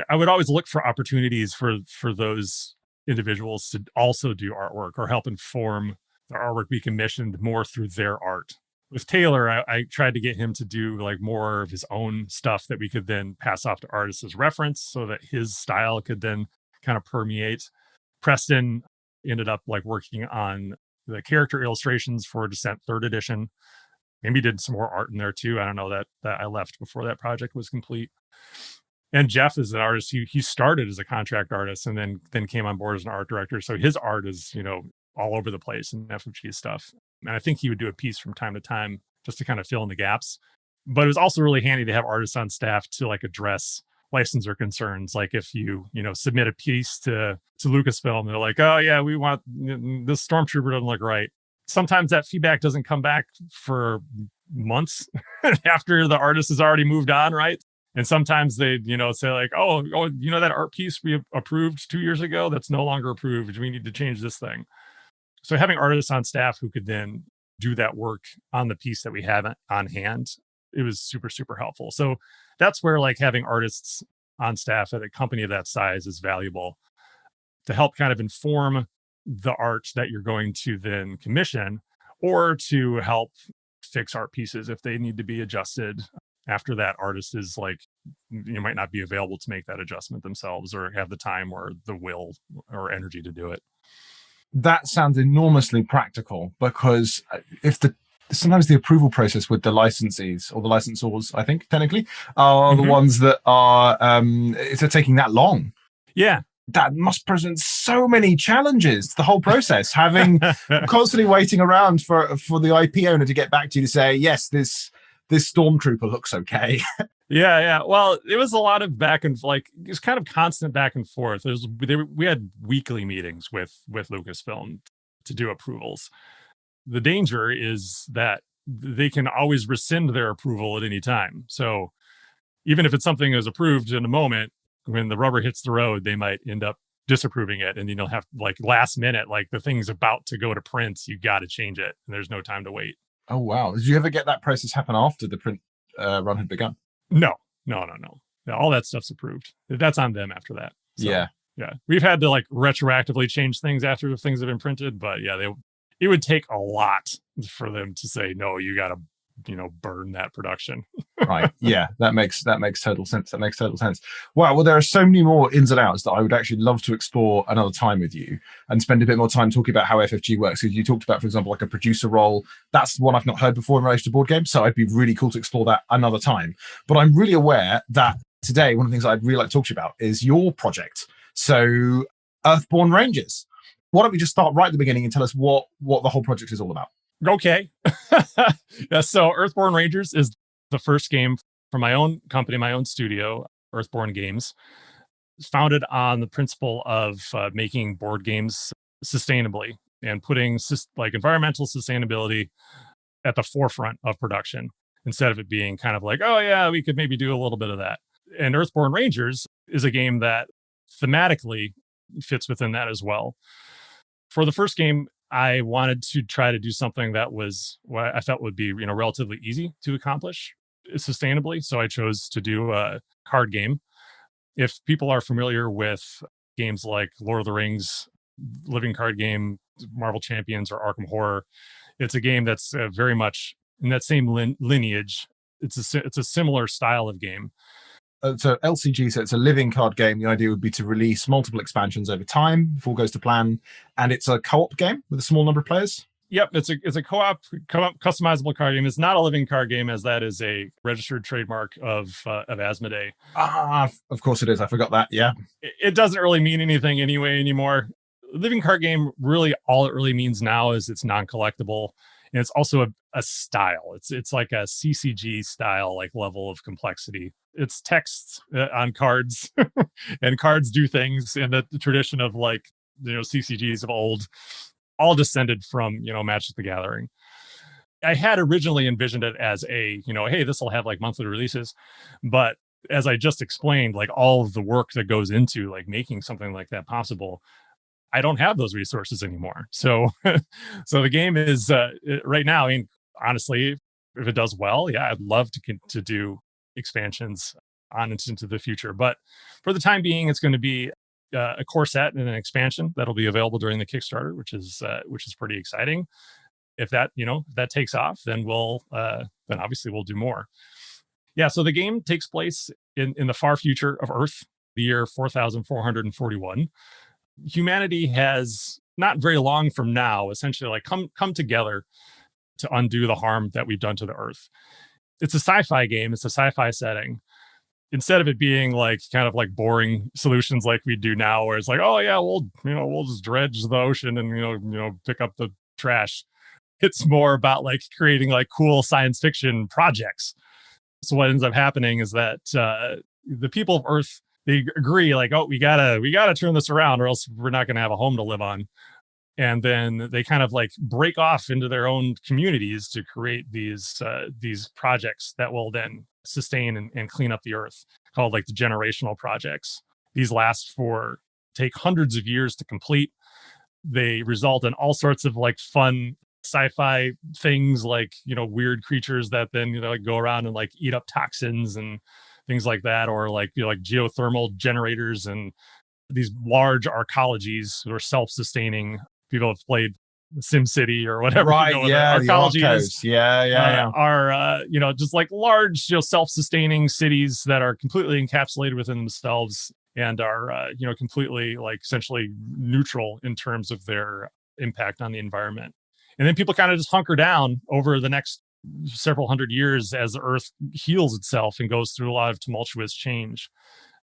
I would always look for opportunities for those individuals to also do artwork or help inform the artwork we commissioned more through their art. With Taylor, I tried to get him to do like more of his own stuff that we could then pass off to artists as reference so that his style could then kind of permeate. Preston ended up like working on the character illustrations for Descent 3rd edition. Maybe did some more art in there too. I don't know, that I left before that project was complete. And Jeff is an artist. He started as a contract artist and then came on board as an art director. So his art is, all over the place in FFG stuff. And I think he would do a piece from time to time just to kind of fill in the gaps. But it was also really handy to have artists on staff to like address licensor concerns. Like if you submit a piece to Lucasfilm, they're like, oh yeah, we want this stormtrooper doesn't look right. Sometimes that feedback doesn't come back for months after the artist has already moved on, right? And sometimes they, say like, oh, that art piece we approved 2 years ago, that's no longer approved. We need to change this thing. So having artists on staff who could then do that work on the piece that we have on hand, it was super, super helpful. So that's where like having artists on staff at a company of that size is valuable to help kind of inform the art that you're going to then commission, or to help fix art pieces if they need to be adjusted after that artist is like, might not be available to make that adjustment themselves or have the time or the will or energy to do it. That sounds enormously practical, because sometimes the approval process with the licensees or the licensors, I think technically, are the ones that are it's taking that long. Yeah. That must present so many challenges to the whole process, having constantly waiting around for the IP owner to get back to you to say, yes, this stormtrooper looks okay. Yeah. Well, it was a lot of back and it was kind of constant back and forth. We had weekly meetings with Lucasfilm to do approvals. The danger is that they can always rescind their approval at any time. So even if it's something that is approved in a moment, when the rubber hits the road, they might end up disapproving it. And you'll have like last minute, like the thing's about to go to print, you got to change it. And there's no time to wait. Oh, wow. Did you ever get that process happen after the print run had begun? No. All that stuff's approved. That's on them after that. So, yeah. We've had to like retroactively change things after things have been printed, but yeah, it would take a lot for them to say, no, you got to, burn that production. Right. Yeah, that makes total sense. Wow. Well, there are so many more ins and outs that I would actually love to explore another time with you and spend a bit more time talking about how FFG works. So you talked about, for example, like a producer role. That's one I've not heard before in relation to board games. So it'd be really cool to explore that another time. But I'm really aware that today, one of the things I'd really like to talk to you about is your project. So Earthborn Rangers. Why don't we just start right at the beginning and tell us what the whole project is all about? Okay. Yeah, so Earthborn Rangers is the first game from my own company, my own studio, Earthborn Games. It's founded on the principle of making board games sustainably and putting like environmental sustainability at the forefront of production, instead of it being kind of like, oh yeah, we could maybe do a little bit of that. And Earthborn Rangers is a game that thematically fits within that as well. For the first game, I wanted to try to do something that was what I felt would be, relatively easy to accomplish sustainably. So I chose to do a card game. If people are familiar with games like Lord of the Rings, living card game, Marvel Champions, or Arkham Horror, it's a game that's very much in that same lineage. It's a similar style of game. So LCG, so it's a living card game. The idea would be to release multiple expansions over time if all goes to plan. And it's a co-op game with a small number of players. Yep, it's a co-op customizable card game. It's not a living card game, as that is a registered trademark of Asmodee. Of course it is. I forgot that. Yeah. It doesn't really mean anything anyway anymore. Living card game, really all it really means now is it's non-collectible, and it's also a style. It's like a CCG style, like level of complexity. It's text on cards, and cards do things in the tradition of like CCGs of old, all descended from Magic the Gathering. I had originally envisioned it as a hey, this will have like monthly releases, but as I just explained, like all of the work that goes into like making something like that possible, I don't have those resources anymore. So so the game is right now, I mean, honestly, if it does well, yeah, I'd love to do expansions on into the future, but for the time being, it's going to be a core set and an expansion that'll be available during the Kickstarter, which is pretty exciting. If that that takes off, then then obviously we'll do more. Yeah, so the game takes place in the far future of Earth, the year 4441. Humanity has, not very long from now, essentially like come together to undo the harm that we've done to the Earth. It's a sci-fi game. It's a sci-fi setting. Instead of it being like kind of like boring solutions like we do now, where it's like, oh yeah, we'll just dredge the ocean and pick up the trash. It's more about like creating like cool science fiction projects. So what ends up happening is that the people of Earth, they agree like, oh, we gotta turn this around, or else we're not going to have a home to live on. And then they kind of like break off into their own communities to create these projects that will then sustain and clean up the Earth, called like the generational projects. These take hundreds of years to complete. They result in all sorts of like fun sci-fi things, like weird creatures that then like go around and like eat up toxins and things like that, or like like geothermal generators and these large arcologies that are self-sustaining. People have played SimCity or whatever. Right, yeah, arcology is, yeah. Are just like large self-sustaining cities that are completely encapsulated within themselves and are completely like essentially neutral in terms of their impact on the environment. And then people kind of just hunker down over the next several hundred years as the Earth heals itself and goes through a lot of tumultuous change.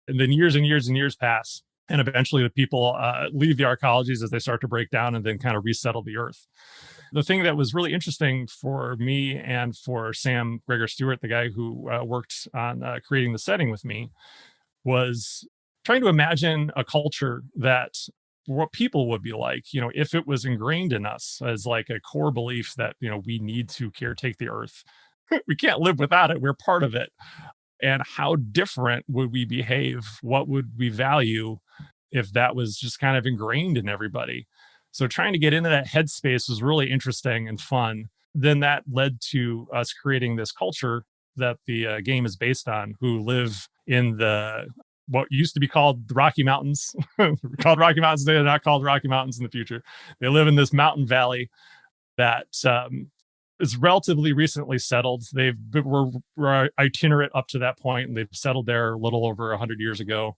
And then years and years and years pass. And eventually the people leave the arcologies as they start to break down and then kind of resettle the Earth. The thing that was really interesting for me and for Sam Gregor Stewart, the guy who worked on creating the setting with me, was trying to imagine a culture that what people would be like, if it was ingrained in us as like a core belief that, we need to caretake the Earth. We can't live without it. We're part of it. And how different would we behave? What would we value if that was just kind of ingrained in everybody? So trying to get into that headspace was really interesting and fun. Then that led to us creating this culture that the game is based on, who live in what used to be called the Rocky Mountains. Called Rocky Mountains. They're not called Rocky Mountains in the future. They live in this mountain valley that is relatively recently settled. Were itinerant up to that point, and they've settled there a little over 100 years ago.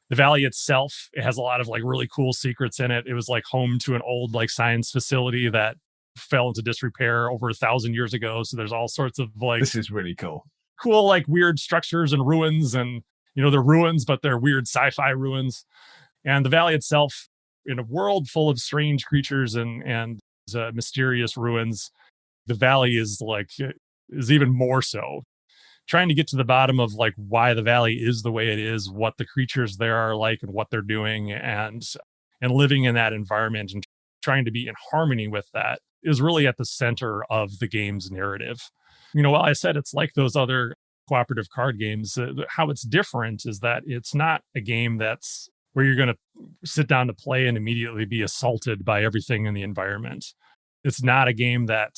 The valley itself, it has a lot of like really cool secrets in it. It was like home to an old like science facility that fell into disrepair over 1,000 years ago. So there's all sorts of like, this is really cool like weird structures and ruins, and they're ruins, but they're weird sci-fi ruins. And the valley itself, in a world full of strange creatures and mysterious ruins, the valley is even more so. Trying to get to the bottom of like why the valley is the way it is, what the creatures there are like, and what they're doing, and living in that environment and trying to be in harmony with that is really at the center of the game's narrative. While I said it's like those other cooperative card games, how it's different is that it's not a game that's where you're going to sit down to play and immediately be assaulted by everything in the environment. It's not a game that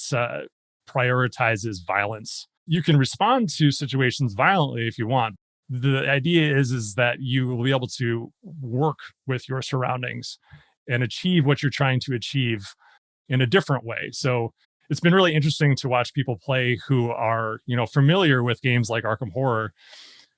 prioritizes violence. You can respond to situations violently if you want. The idea is that you will be able to work with your surroundings and achieve what you're trying to achieve in a different way. So it's been really interesting to watch people play who are, familiar with games like Arkham Horror,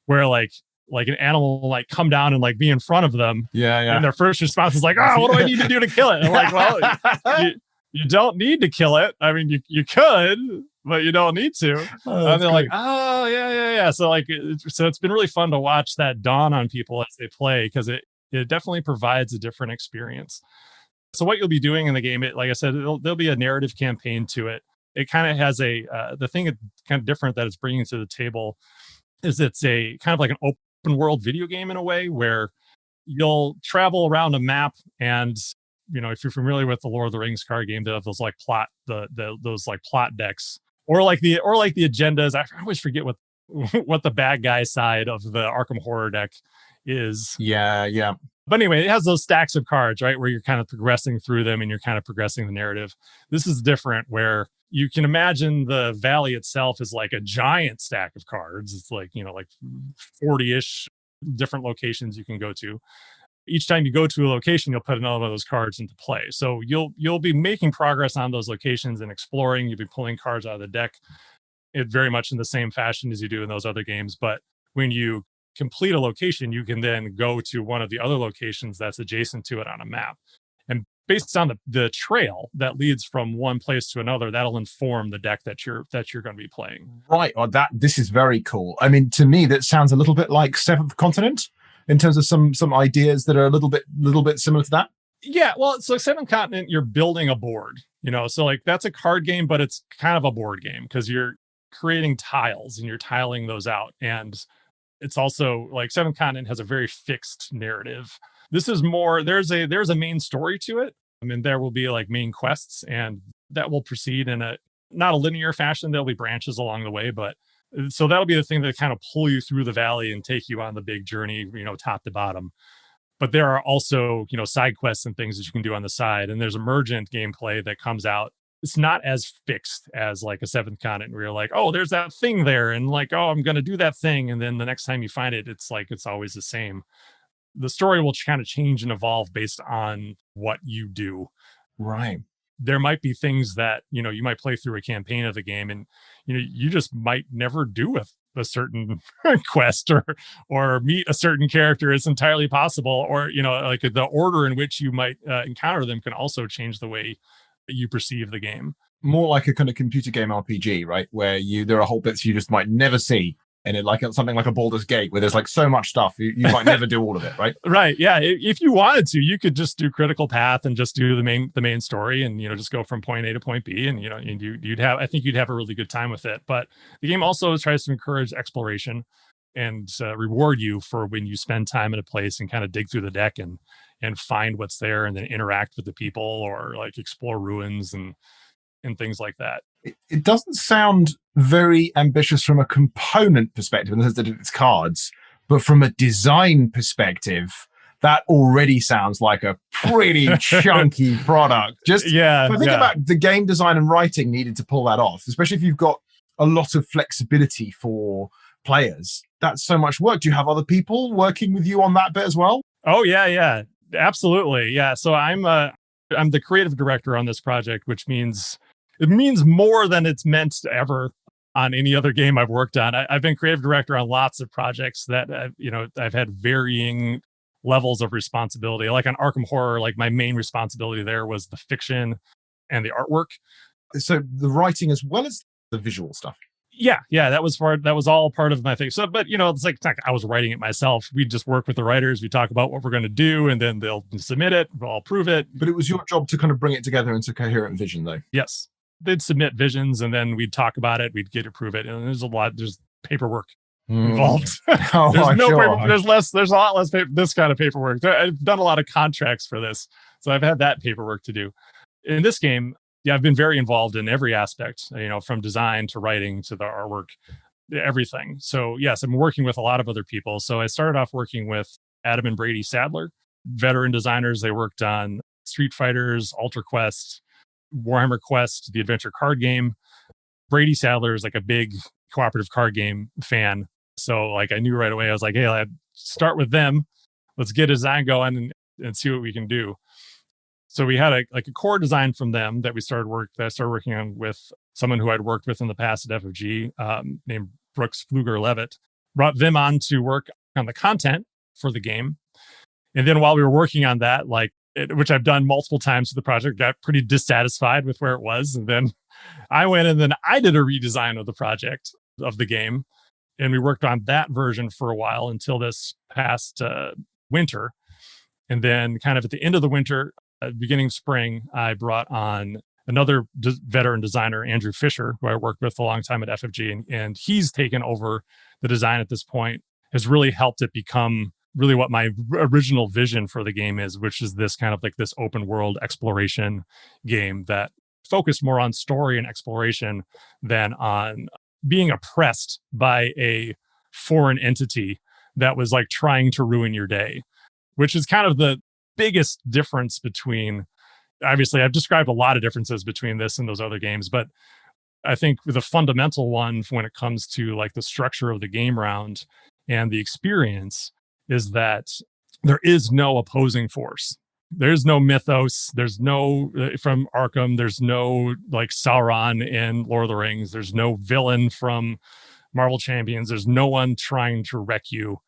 where like an animal will like come down and like be in front of them. Yeah. And their first response is like, oh, what do I need to do to kill it? And I'm like, well, you don't need to kill it. I mean, you could, but you don't need to. Oh, And that's they're like, great. oh yeah. So like, so it's been really fun to watch that dawn on people as they play, because it definitely provides a different experience. So what you'll be doing in the game, like I said, there'll be a narrative campaign to it. It kind of has the thing that's kind of different that it's bringing to the table is it's a kind of like an open world video game in a way, where you'll travel around a map, and if you're familiar with the Lord of the Rings card game, they have those like those like plot decks, or like the agendas. I always forget what what the bad guy side of the Arkham Horror deck is. Yeah. But anyway, it has those stacks of cards, right, where you're kind of progressing through them and you're kind of progressing the narrative. This is different, where you can imagine the valley itself is like a giant stack of cards. It's like, like 40-ish different locations you can go to. Each time you go to a location, you'll put another one of those cards into play. So you'll be making progress on those locations and exploring. You'll be pulling cards out of the deck, it very much in the same fashion as you do in those other games. But when you complete a location, you can then go to one of the other locations that's adjacent to it on a map. And based on the trail that leads from one place to another, that'll inform the deck that you're going to be playing. Right. Or this is very cool. I mean, to me, that sounds a little bit like Seventh Continent in terms of some ideas that are a little bit similar to that. Yeah, well, so Seventh Continent, you're building a board, so like that's a card game, but it's kind of a board game because you're creating tiles and you're tiling those out. And it's also like Seventh Continent has a very fixed narrative. This is more, there's a main story to it. I mean, there will be like main quests, and that will proceed in not a linear fashion. There'll be branches along the way, but so that'll be the thing that kind of pull you through the valley and take you on the big journey, top to bottom. But there are also, side quests and things that you can do on the side. And there's emergent gameplay that comes out. It's not as fixed as like a Seventh Continent, where you're like, oh, there's that thing there. And like, oh, I'm going to do that thing. And then the next time you find it, it's like, it's always the same. The story will kind of change and evolve based on what you do. Right. There might be things that, you might play through a campaign of the game, and, you just might never do a certain quest or meet a certain character. It's entirely possible. Or, like the order in which you might encounter them can also change the way you perceive the game. More like a kind of computer game RPG, right? Where there are whole bits you just might never see. And it like something like a Baldur's Gate, where there's like so much stuff, you might never do all of it, right? Right. Yeah. If you wanted to, you could just do Critical Path and just do the main story, and just go from point A to point B, and you'd have a really good time with it. But the game also tries to encourage exploration and reward you for when you spend time in a place and kind of dig through the deck and find what's there, and then interact with the people, or like explore ruins and things like that. It doesn't sound very ambitious from a component perspective in the sense that it's cards, but from a design perspective, that already sounds like a pretty chunky product. Just if I think about the game design and writing needed to pull that off, especially if you've got a lot of flexibility for players. That's so much work. Do you have other people working with you on that bit as well? Oh yeah, absolutely. Yeah. So I'm the creative director on this project, which means it means more than it's meant ever on any other game I've worked on. I've been creative director on lots of projects that I've had varying levels of responsibility. Like on Arkham Horror, like my main responsibility there was the fiction and the artwork. So the writing as well as the visual stuff. Yeah, that was all part of my thing. So, but it's like I was writing it myself. We just work with the writers. We talk about what we're going to do, and then they'll submit it. I'll approve it. But it was your job to kind of bring it together into coherent vision, though. Yes, they'd submit visions, and then we'd talk about it. We'd get approve it, and there's paperwork involved. There's a lot less this kind of paperwork. I've done a lot of contracts for this, so I've had that paperwork to do. In this game, I've been very involved in every aspect, from design to writing to the artwork, everything. So yes, I'm working with a lot of other people. So I started off working with Adam and Brady Sadler, veteran designers. They worked on Street Fighters, Ultra Quest, Warhammer Quest, the adventure card game. Brady Sadler is like a big cooperative card game fan. So like I knew right away, I was like, hey, I'd start with them. Let's get a design going and see what we can do. So we had a core design from them that I started working on with someone who I'd worked with in the past at FFG, named Brooks Pfluger-Levitt. Brought them on to work on the content for the game. And then while we were working on that, like which I've done multiple times with the project, got pretty dissatisfied with where it was. And then I went and then I did a redesign of the project of the game. And we worked on that version for a while until this past winter. And then kind of at the end of the winter, beginning of spring, I brought on another veteran designer, Andrew Fisher, who I worked with a long time at FFG. And he's taken over the design at this point, has really helped it become really what my original vision for the game is, which is this kind of like this open world exploration game that focused more on story and exploration than on being oppressed by a foreign entity that was like trying to ruin your day, which is kind of the biggest difference between, obviously I've described a lot of differences between this and those other games, but I think the fundamental one when it comes to like the structure of the game round and the experience is that there is no opposing force. There's no mythos. There's no, from Arkham, there's no like Sauron in Lord of the Rings. There's no villain from Marvel Champions. There's no one trying to wreck you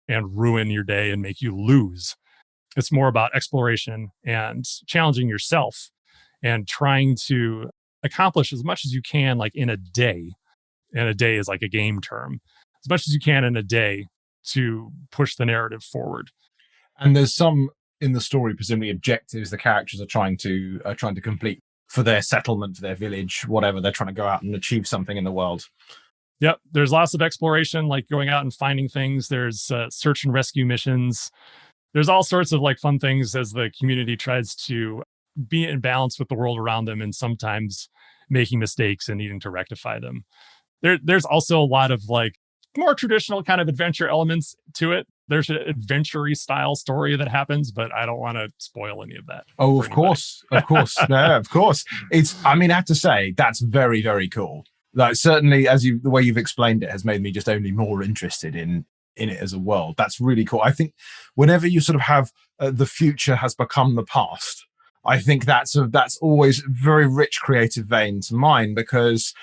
and ruin your day and make you lose. It's more about exploration and challenging yourself and trying to accomplish as much as you can, like in a day. And a day is like a game term. As much as you can in a day to push the narrative forward. And there's some in the story, presumably objectives the characters are trying to complete for their settlement, for their village, whatever. They're trying to go out and achieve something in the world. Yep. There's lots of exploration, like going out and finding things. There's search and rescue missions. There's all sorts of like fun things as the community tries to be in balance with the world around them and sometimes making mistakes and needing to rectify them. There's also a lot of like more traditional kind of adventure elements to it. There's an adventure-y style story that happens, but I don't want to spoil any of that. Oh, of course. No, of course. I mean, I have to say, that's very, very cool. Like, certainly, the way you've explained it has made me just only more interested in it as a world. That's really cool. I think whenever you sort of have the future has become the past, I think that's always very rich creative vein to mine, because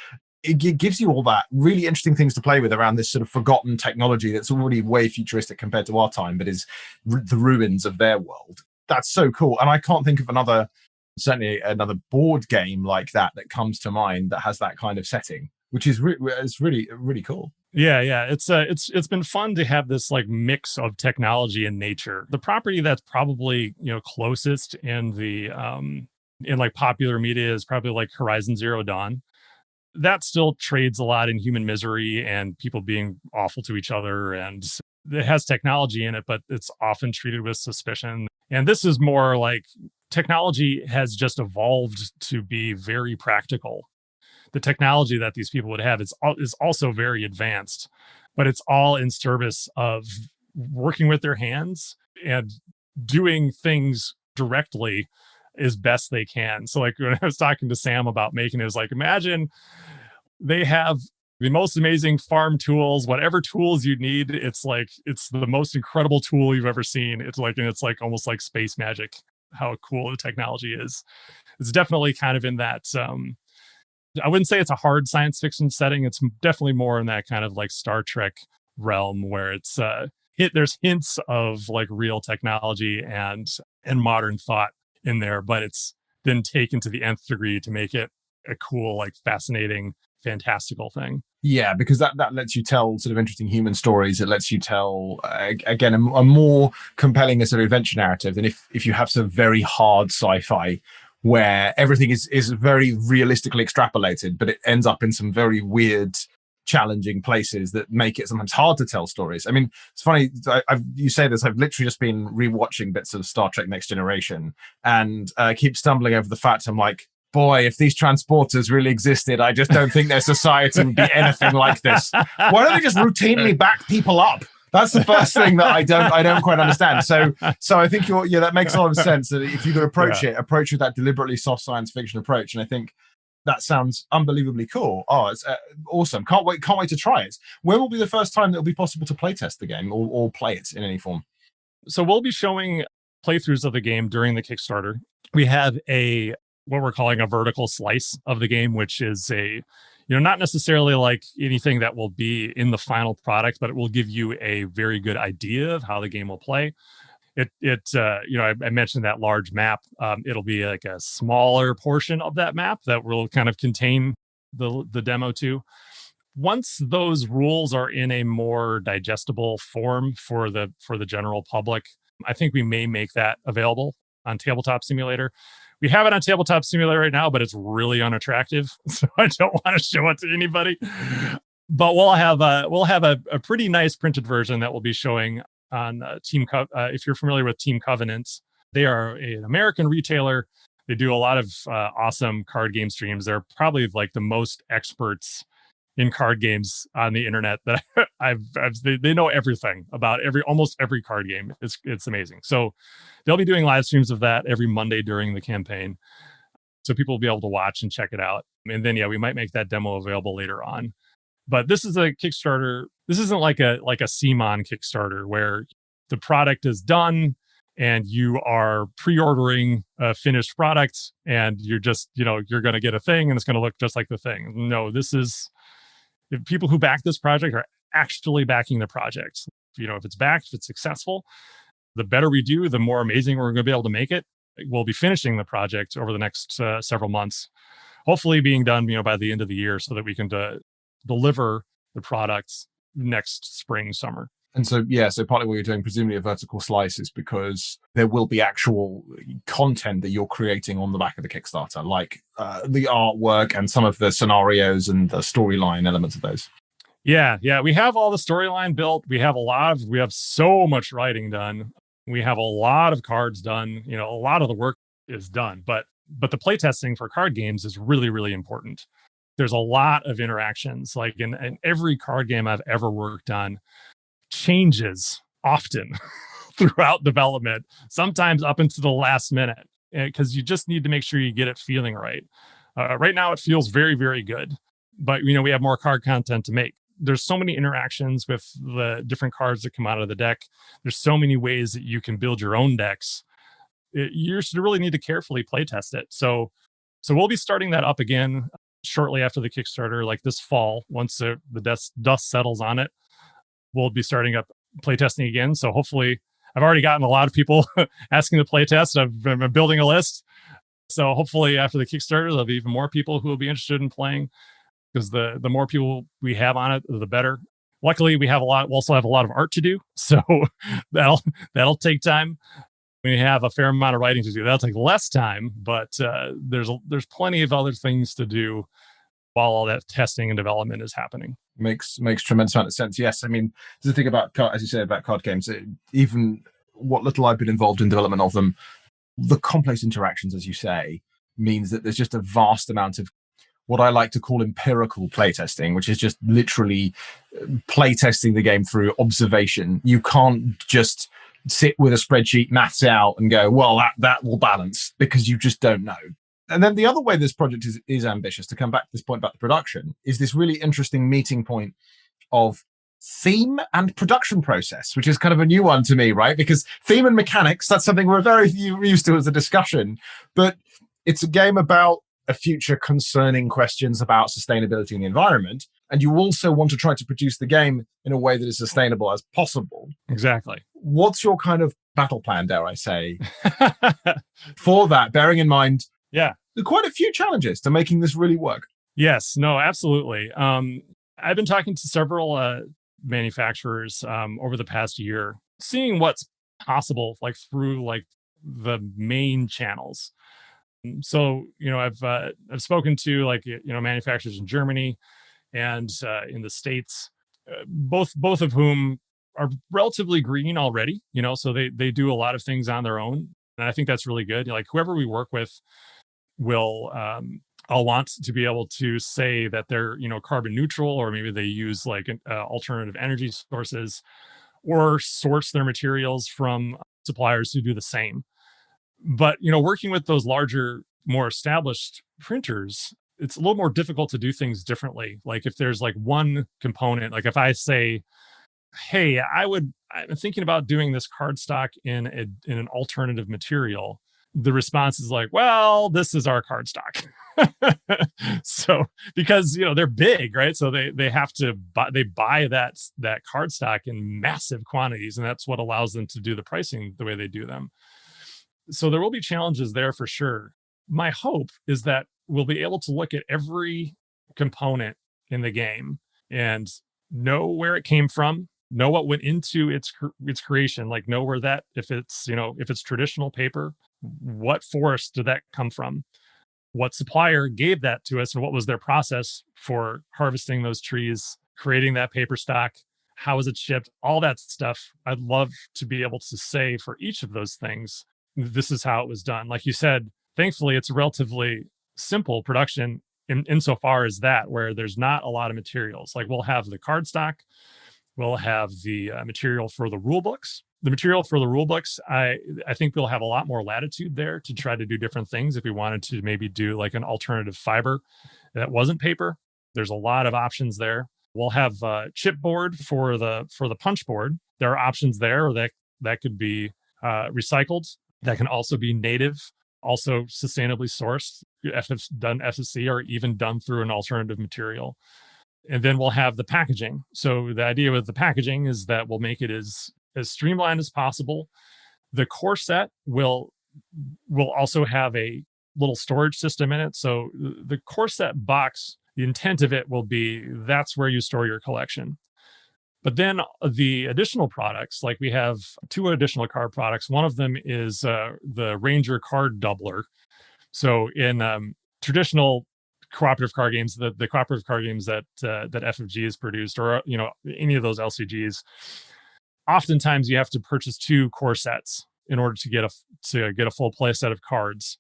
it gives you all that really interesting things to play with around this sort of forgotten technology that's already way futuristic compared to our time, but is the ruins of their world. That's so cool. And I can't think of certainly another board game like that comes to mind that has that kind of setting, which is it's really, really cool. Yeah. It's been fun to have this like mix of technology and nature. The property that's probably, closest in the in like popular media is probably like Horizon Zero Dawn. That still trades a lot in human misery and people being awful to each other. And it has technology in it, but it's often treated with suspicion. And this is more like technology has just evolved to be very practical. The technology that these people would have is also very advanced, but it's all in service of working with their hands and doing things directly as best they can. So like when I was talking to Sam about making it, was like, imagine they have the most amazing farm tools, whatever tools you need. It's like, it's the most incredible tool you've ever seen. It's like almost like space magic, how cool the technology is. It's definitely kind of in that, I wouldn't say it's a hard science fiction setting. It's definitely more in that kind of like Star Trek realm where it's, there's hints of like real technology and modern thought in there, but it's then taken to the nth degree to make it a cool, like fascinating, fantastical thing. Yeah, because that lets you tell sort of interesting human stories. It lets you tell, again, a more compelling sort of adventure narrative than if you have some very hard sci-fi where everything is very realistically extrapolated, but it ends up in some very weird, challenging places that make it sometimes hard to tell stories. I mean, it's funny, you say this, I've literally just been rewatching bits of Star Trek Next Generation and keep stumbling over the fact, I'm like, boy, if these transporters really existed, I just don't think their society would be anything like this. Why don't they just routinely back people up? That's the first thing that I don't quite understand. So I think that makes a lot of sense that if you could approach with that deliberately soft science fiction approach. And I think that sounds unbelievably cool. Oh, it's awesome. Can't wait to try it. When will be the first time that it'll be possible to play test the game or play it in any form? So we'll be showing playthroughs of the game during the Kickstarter. We have what we're calling a vertical slice of the game, which is not necessarily like anything that will be in the final product, but it will give you a very good idea of how the game will play. I mentioned that large map. It'll be like a smaller portion of that map that will kind of contain the demo too. Once those rules are in a more digestible form for the general public, I think we may make that available on Tabletop Simulator. We have it on Tabletop Simulator right now, but it's really unattractive, so I don't want to show it to anybody. But we'll have a pretty nice printed version that we'll be showing on if you're familiar with Team Covenant. They are an American retailer. They do a lot of awesome card game streams. They're probably like the most experts in card games on the internet that they know everything about almost every card game. It's amazing. So they'll be doing live streams of that every Monday during the campaign, so people will be able to watch and check it out. And then we might make that demo available later on. But this is a Kickstarter. This isn't like a CMON Kickstarter where the product is done and you are pre-ordering a finished product and you're just, you're going to get a thing and it's going to look just like the thing. No, this is, if people who back this project are actually backing the project. If it's backed, if it's successful, the better we do, the more amazing we're going to be able to make it. We'll be finishing the project over the next several months, hopefully being done, by the end of the year so that we can deliver the products next spring, summer. And so partly what you're doing, presumably a vertical slice, is because there will be actual content that you're creating on the back of the Kickstarter, like the artwork and some of the scenarios and the storyline elements of those. Yeah. We have all the storyline built. We have so much writing done. We have a lot of cards done. A lot of the work is done, but the playtesting for card games is really, really important. There's a lot of interactions. Like in every card game I've ever worked on, changes often throughout development, sometimes up into the last minute, because you just need to make sure you get it feeling right. Right now, it feels very, very good, but we have more card content to make. There's so many interactions with the different cards that come out of the deck. There's so many ways that you can build your own decks. You really need to carefully play test it. So we'll be starting that up again shortly after the Kickstarter, like this fall. Once the dust settles on it, we'll be starting up playtesting again. So hopefully, I've already gotten a lot of people asking to playtest. I've been building a list. So hopefully after the Kickstarter, there'll be even more people who will be interested in playing, because the more people we have on it, the better. Luckily, we also have a lot of art to do. So that'll take time. We have a fair amount of writing to do. That'll take less time, but there's plenty of other things to do while all that testing and development is happening. Makes tremendous amount of sense. Yes, I mean, the thing about, as you say, about card games, even what little I've been involved in development of them, the complex interactions, as you say, means that there's just a vast amount of what I like to call empirical playtesting, which is just literally playtesting the game through observation. You can't just sit with a spreadsheet, maths out, and go, well, that will balance, because you just don't know. And then the other way this project is ambitious, to come back to this point about the production, is this really interesting meeting point of theme and production process, which is kind of a new one to me, right? Because theme and mechanics, that's something we're very used to as a discussion, but it's a game about a future concerning questions about sustainability in the environment. And you also want to try to produce the game in a way that is sustainable as possible. Exactly. What's your kind of battle plan, dare I say, for that, bearing in mind there are quite a few challenges to making this really work? Yes, no, absolutely. I've been talking to several manufacturers over the past year, seeing what's possible, like through like the main channels. So, I've spoken to manufacturers in Germany and in the States, both of whom are relatively green already, so they do a lot of things on their own. And I think that's really good. Like whoever we work with will all want to be able to say that they're, carbon neutral, or maybe they use like alternative energy sources, or source their materials from suppliers who do the same. But, working with those larger, more established printers, it's a little more difficult to do things differently. Like if there's like one component, like if I say, hey, I'm thinking about doing this cardstock in an alternative material, the response is like, well, this is our cardstock. So because they're big, right? So they have to buy that card stock in massive quantities, and that's what allows them to do the pricing the way they do them. So there will be challenges there for sure. My hope is that we'll be able to look at every component in the game and know where it came from, know what went into its creation, like know where that, if it's traditional paper, what forest did that come from? What supplier gave that to us and what was their process for harvesting those trees, creating that paper stock? How was it shipped? All that stuff. I'd love to be able to say for each of those things, this is how it was done. Like you said, thankfully, it's a relatively simple production insofar as that, where there's not a lot of materials. Like we'll have the cardstock, we'll have the material for the rule books. The material for the rule books, I think we'll have a lot more latitude there to try to do different things. If we wanted to maybe do like an alternative fiber that wasn't paper, there's a lot of options there. We'll have chipboard for the punch board. There are options there that could be recycled. That can also be native, also sustainably sourced, done FSC, or even done through an alternative material. And then we'll have the packaging. So the idea with the packaging is that we'll make it as streamlined as possible. The core set will also have a little storage system in it. So the core set box, the intent of it will be that's where you store your collection. But then the additional products, like we have 2 additional card products. One of them is the Ranger card doubler. So in traditional cooperative card games, the cooperative card games that FFG has produced, or any of those LCGs, oftentimes you have to purchase 2 core sets in order to get a full play set of cards.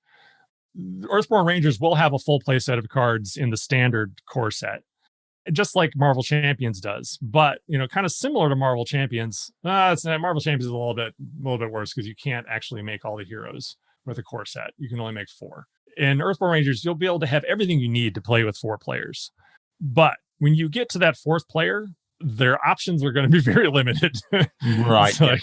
Earthborn Rangers will have a full play set of cards in the standard core set, just like Marvel Champions does. But kind of similar to Marvel Champions, Marvel Champions is a little bit worse because you can't actually make all the heroes with a core set. You can only make 4. In Earthborn Rangers, you'll be able to have everything you need to play with 4 players. But when you get to that 4th player, their options are going to be very limited. Right. So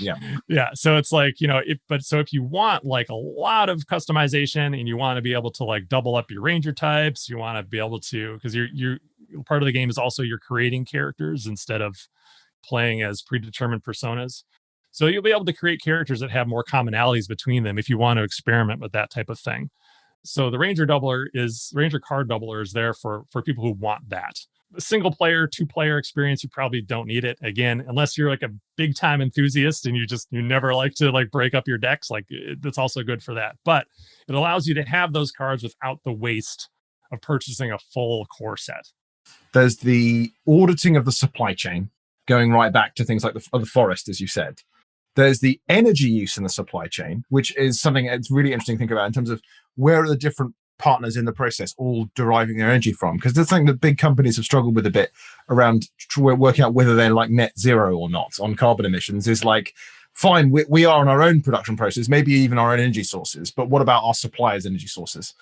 yeah. So it's like, if you want like a lot of customization and you want to be able to like double up your Ranger types, you want to be able to, because you're part of the game is also you're creating characters instead of playing as predetermined personas. So you'll be able to create characters that have more commonalities between them if you want to experiment with that type of thing. So the Ranger card doubler is there for people who want that. A single player, 2-player experience, you probably don't need it. Again, unless you're like a big time enthusiast and you never like to like break up your decks, that's also good for that. But it allows you to have those cards without the waste of purchasing a full core set. There's the auditing of the supply chain, going right back to things like the forest, as you said. There's the energy use in the supply chain, which is something that's really interesting to think about in terms of where are the different partners in the process all deriving their energy from. Because that's something that big companies have struggled with a bit around working out whether they're like net zero or not on carbon emissions. Is like, fine, we are on our own production process, maybe even our own energy sources, but what about our suppliers' energy sources?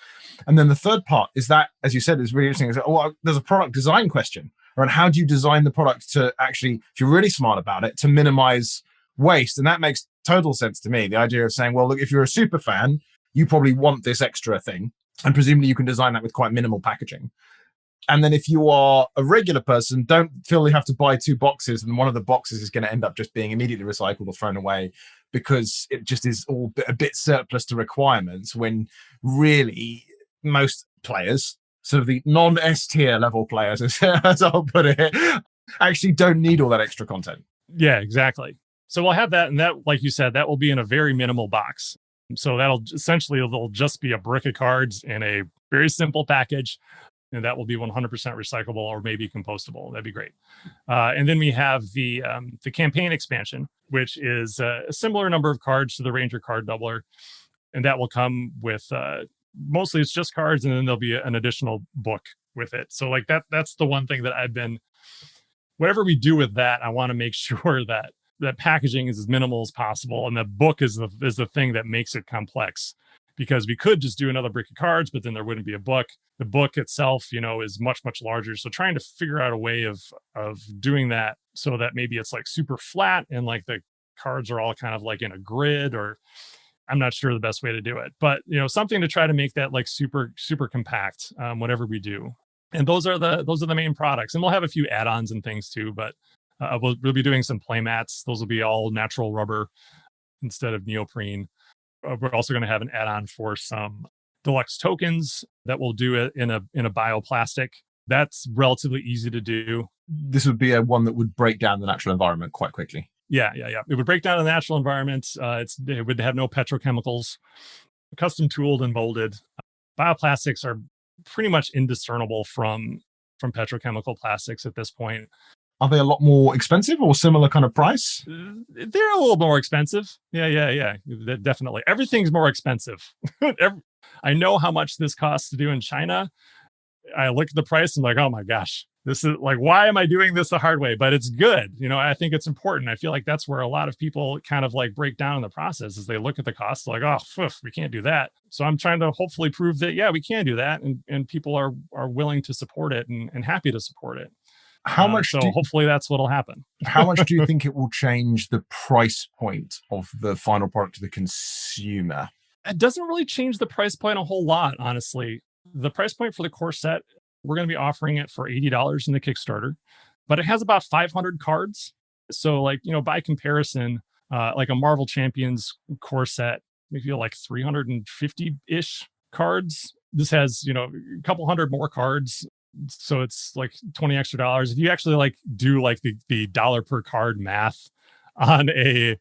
And then the third part is that, as you said, is really interesting. Is that, there's a product design question around how do you design the product to actually, if you're really smart about it, to minimize waste. And that makes total sense to me. The idea of saying, well, look, if you're a super fan, you probably want this extra thing. And presumably you can design that with quite minimal packaging. And then if you are a regular person, don't feel you have to buy 2 boxes and one of the boxes is going to end up just being immediately recycled or thrown away because it just is all a bit surplus to requirements, when really most players, sort of the non-S tier level players, as I'll put it, actually don't need all that extra content. Yeah, exactly. So we'll have that. And that, like you said, that will be in a very minimal box. So that'll just be a brick of cards in a very simple package. And that will be 100% recyclable or maybe compostable. That'd be great. And then we have the campaign expansion, which is a similar number of cards to the Ranger card doubler. And that will come with, mostly it's just cards, and then there'll be an additional book with it. So like that's the one thing that whatever we do with that, I want to make sure that packaging is as minimal as possible. And the book is the thing that makes it complex, because we could just do another brick of cards, but then there wouldn't be a book. The book itself, is much, much larger. So trying to figure out a way of doing that so that maybe it's like super flat and like the cards are all kind of like in a grid, or I'm not sure the best way to do it, but something to try to make that like super, super compact, whatever we do. And those are the main products. And we'll have a few add-ons and things too, but we'll be doing some play mats. Those will be all natural rubber instead of neoprene. We're also going to have an add-on for some deluxe tokens that we'll do it in a bioplastic. That's relatively easy to do. This would be one that would break down the natural environment quite quickly. Yeah. It would break down the natural environment. It would have no petrochemicals, custom tooled and molded. Bioplastics are pretty much indiscernible from petrochemical plastics at this point. Are they a lot more expensive or similar kind of price? They're a little more expensive. Yeah. Definitely. Everything's more expensive. I know how much this costs to do in China. I look at the price and I'm like, oh my gosh, this is like, why am I doing this the hard way? But it's good. I think it's important. I feel like that's where a lot of people kind of like break down in the process as they look at the costs like, oh, we can't do that. So I'm trying to hopefully prove that, yeah, we can do that. And people are willing to support it and happy to support it. How much? Hopefully that's what'll happen. How much do you think it will change the price point of the final product to the consumer? It doesn't really change the price point a whole lot, honestly. The price point for the core set, we're going to be offering it for $80 in the Kickstarter, but it has about 500 cards. So like, by comparison, like a Marvel Champions core set, we feel like 350-ish cards. This has, a couple hundred more cards. So it's like $20 extra. If you actually like do like the dollar per card math on a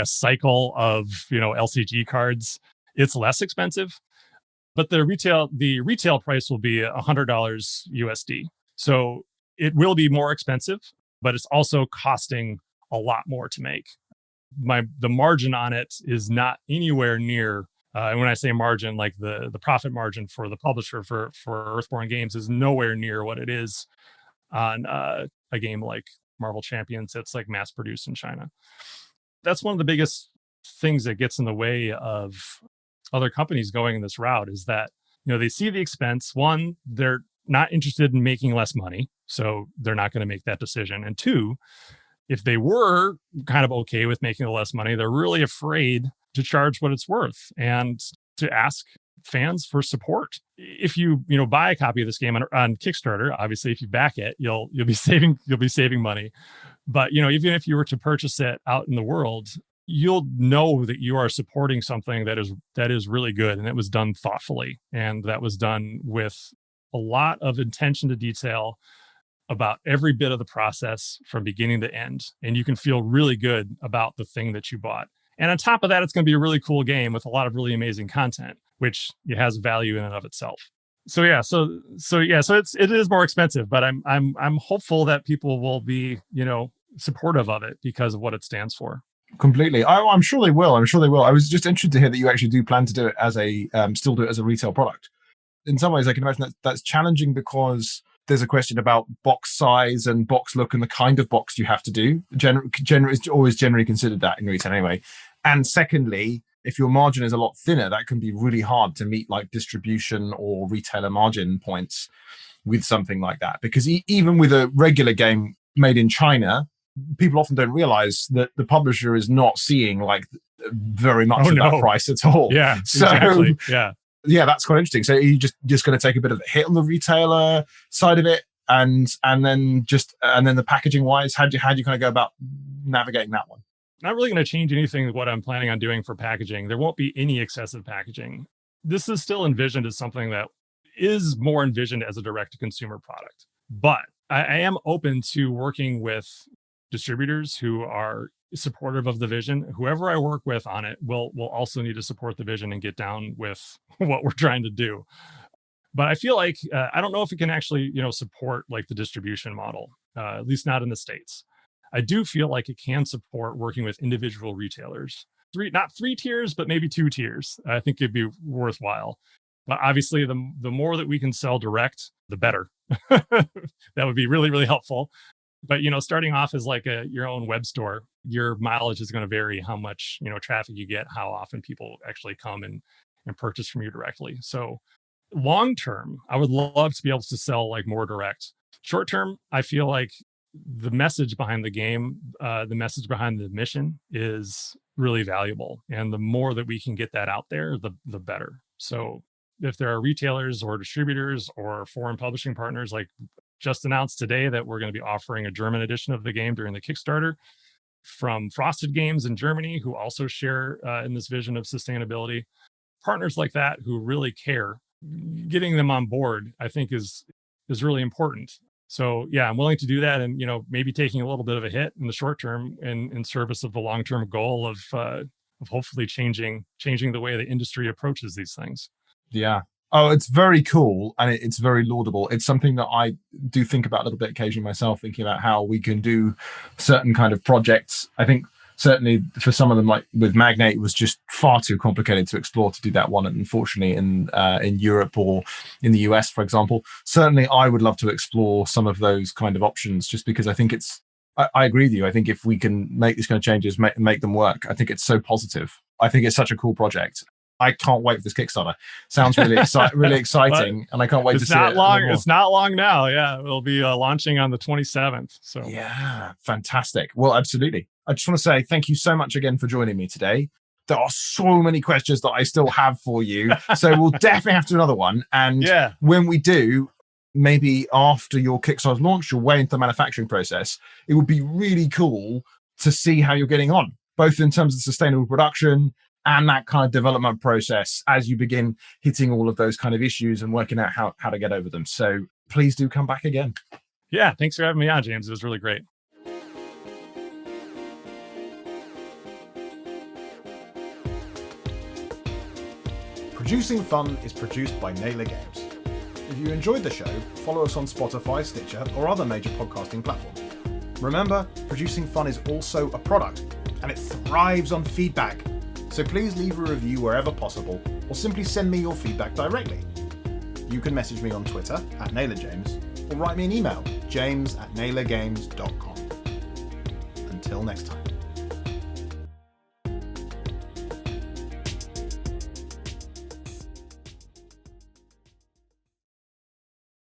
cycle of, LCG cards, it's less expensive. But the retail price will be $100 USD. So it will be more expensive, but it's also costing a lot more to make. The margin on it is not anywhere near. And when I say margin, like the profit margin for the publisher for Earthborn Games is nowhere near what it is on a game like Marvel Champions that's like mass produced in China. That's one of the biggest things that gets in the way of other companies going in this route is that, they see the expense. One, they're not interested in making less money, so they're not going to make that decision. And two, if they were kind of okay with making the less money, they're really afraid to charge what it's worth and to ask fans for support. If you buy a copy of this game on Kickstarter, obviously if you back it, you'll be saving money. But even if you were to purchase it out in the world, you'll know that you are supporting something that is really good, and it was done thoughtfully, and that was done with a lot of attention to detail about every bit of the process from beginning to end. And you can feel really good about the thing that you bought. And on top of that, it's going to be a really cool game with a lot of really amazing content, which has value in and of itself. So it is more expensive, but I'm hopeful that people will be, supportive of it because of what it stands for. Completely. I'm sure they will. I was just interested to hear that you actually do plan to do it as still do it as a retail product. In some ways, I can imagine that's challenging because there's a question about box size and box look and the kind of box you have to do. It's always generally considered that in retail anyway. And secondly, if your margin is a lot thinner, that can be really hard to meet like distribution or retailer margin points with something like that. Because even with a regular game made in China, people often don't realize that the publisher is not seeing like very much of that price at all. Yeah, so, exactly. Yeah, that's quite interesting. So you're just going to take a bit of a hit on the retailer side of it, and then the packaging wise, how do you kind of go about navigating that one? Not really going to change anything of what I'm planning on doing for packaging. There won't be any excessive packaging. This is still envisioned as something that is more envisioned as a direct-to-consumer product. But I am open to working with distributors who are supportive of the vision. Whoever I work with on it will also need to support the vision and get down with what we're trying to do. But I feel like I don't know if it can actually support like the distribution model, at least not in the States. I do feel like it can support working with individual retailers. Not 3 tiers, but maybe 2 tiers. I think it'd be worthwhile. But obviously, the more that we can sell direct, the better. That would be really, really helpful. But, starting off as like your own web store, your mileage is going to vary how much, traffic you get, how often people actually come and purchase from you directly. So long term, I would love to be able to sell like more direct. Short term, I feel like the message behind the game, the message behind the mission is really valuable. And the more that we can get that out there, the better. So if there are retailers or distributors or foreign publishing partners, like just announced today that we're going to be offering a German edition of the game during the Kickstarter from Frosted Games in Germany, who also share in this vision of sustainability. Partners like that who really care, getting them on board, I think is really important. So yeah, I'm willing to do that, and maybe taking a little bit of a hit in the short term in service of the long-term goal of hopefully changing the way the industry approaches these things. Yeah. Oh, it's very cool, and it's very laudable. It's something that I do think about a little bit occasionally myself, thinking about how we can do certain kind of projects. I think certainly for some of them, like with Magnate, it was just far too complicated to explore to do that one. And unfortunately, in Europe or in the US, for example, certainly I would love to explore some of those kind of options, just because I think I agree with you. I think if we can make these kind of changes, make them work, I think it's so positive. I think it's such a cool project. I can't wait for this Kickstarter. Sounds really exciting, and I can't wait to see it. It's not long now. Yeah, it'll be launching on the 27th. So yeah, fantastic. Well, absolutely. I just want to say thank you so much again for joining me today. There are so many questions that I still have for you, so we'll definitely have to do another one. And when we do, maybe after your Kickstarter launch, you're way into the manufacturing process, it would be really cool to see how you're getting on, both in terms of sustainable production and that kind of development process as you begin hitting all of those kind of issues and working out how to get over them. So please do come back again. Yeah, thanks for having me on, James. It was really great. Producing Fun is produced by Naylor Games. If you enjoyed the show, follow us on Spotify, Stitcher, or other major podcasting platforms. Remember, Producing Fun is also a product, and it thrives on feedback. So please leave a review wherever possible, or simply send me your feedback directly. You can message me on Twitter @NaylorJames, or write me an email, james@naylorgames.com. Until next time.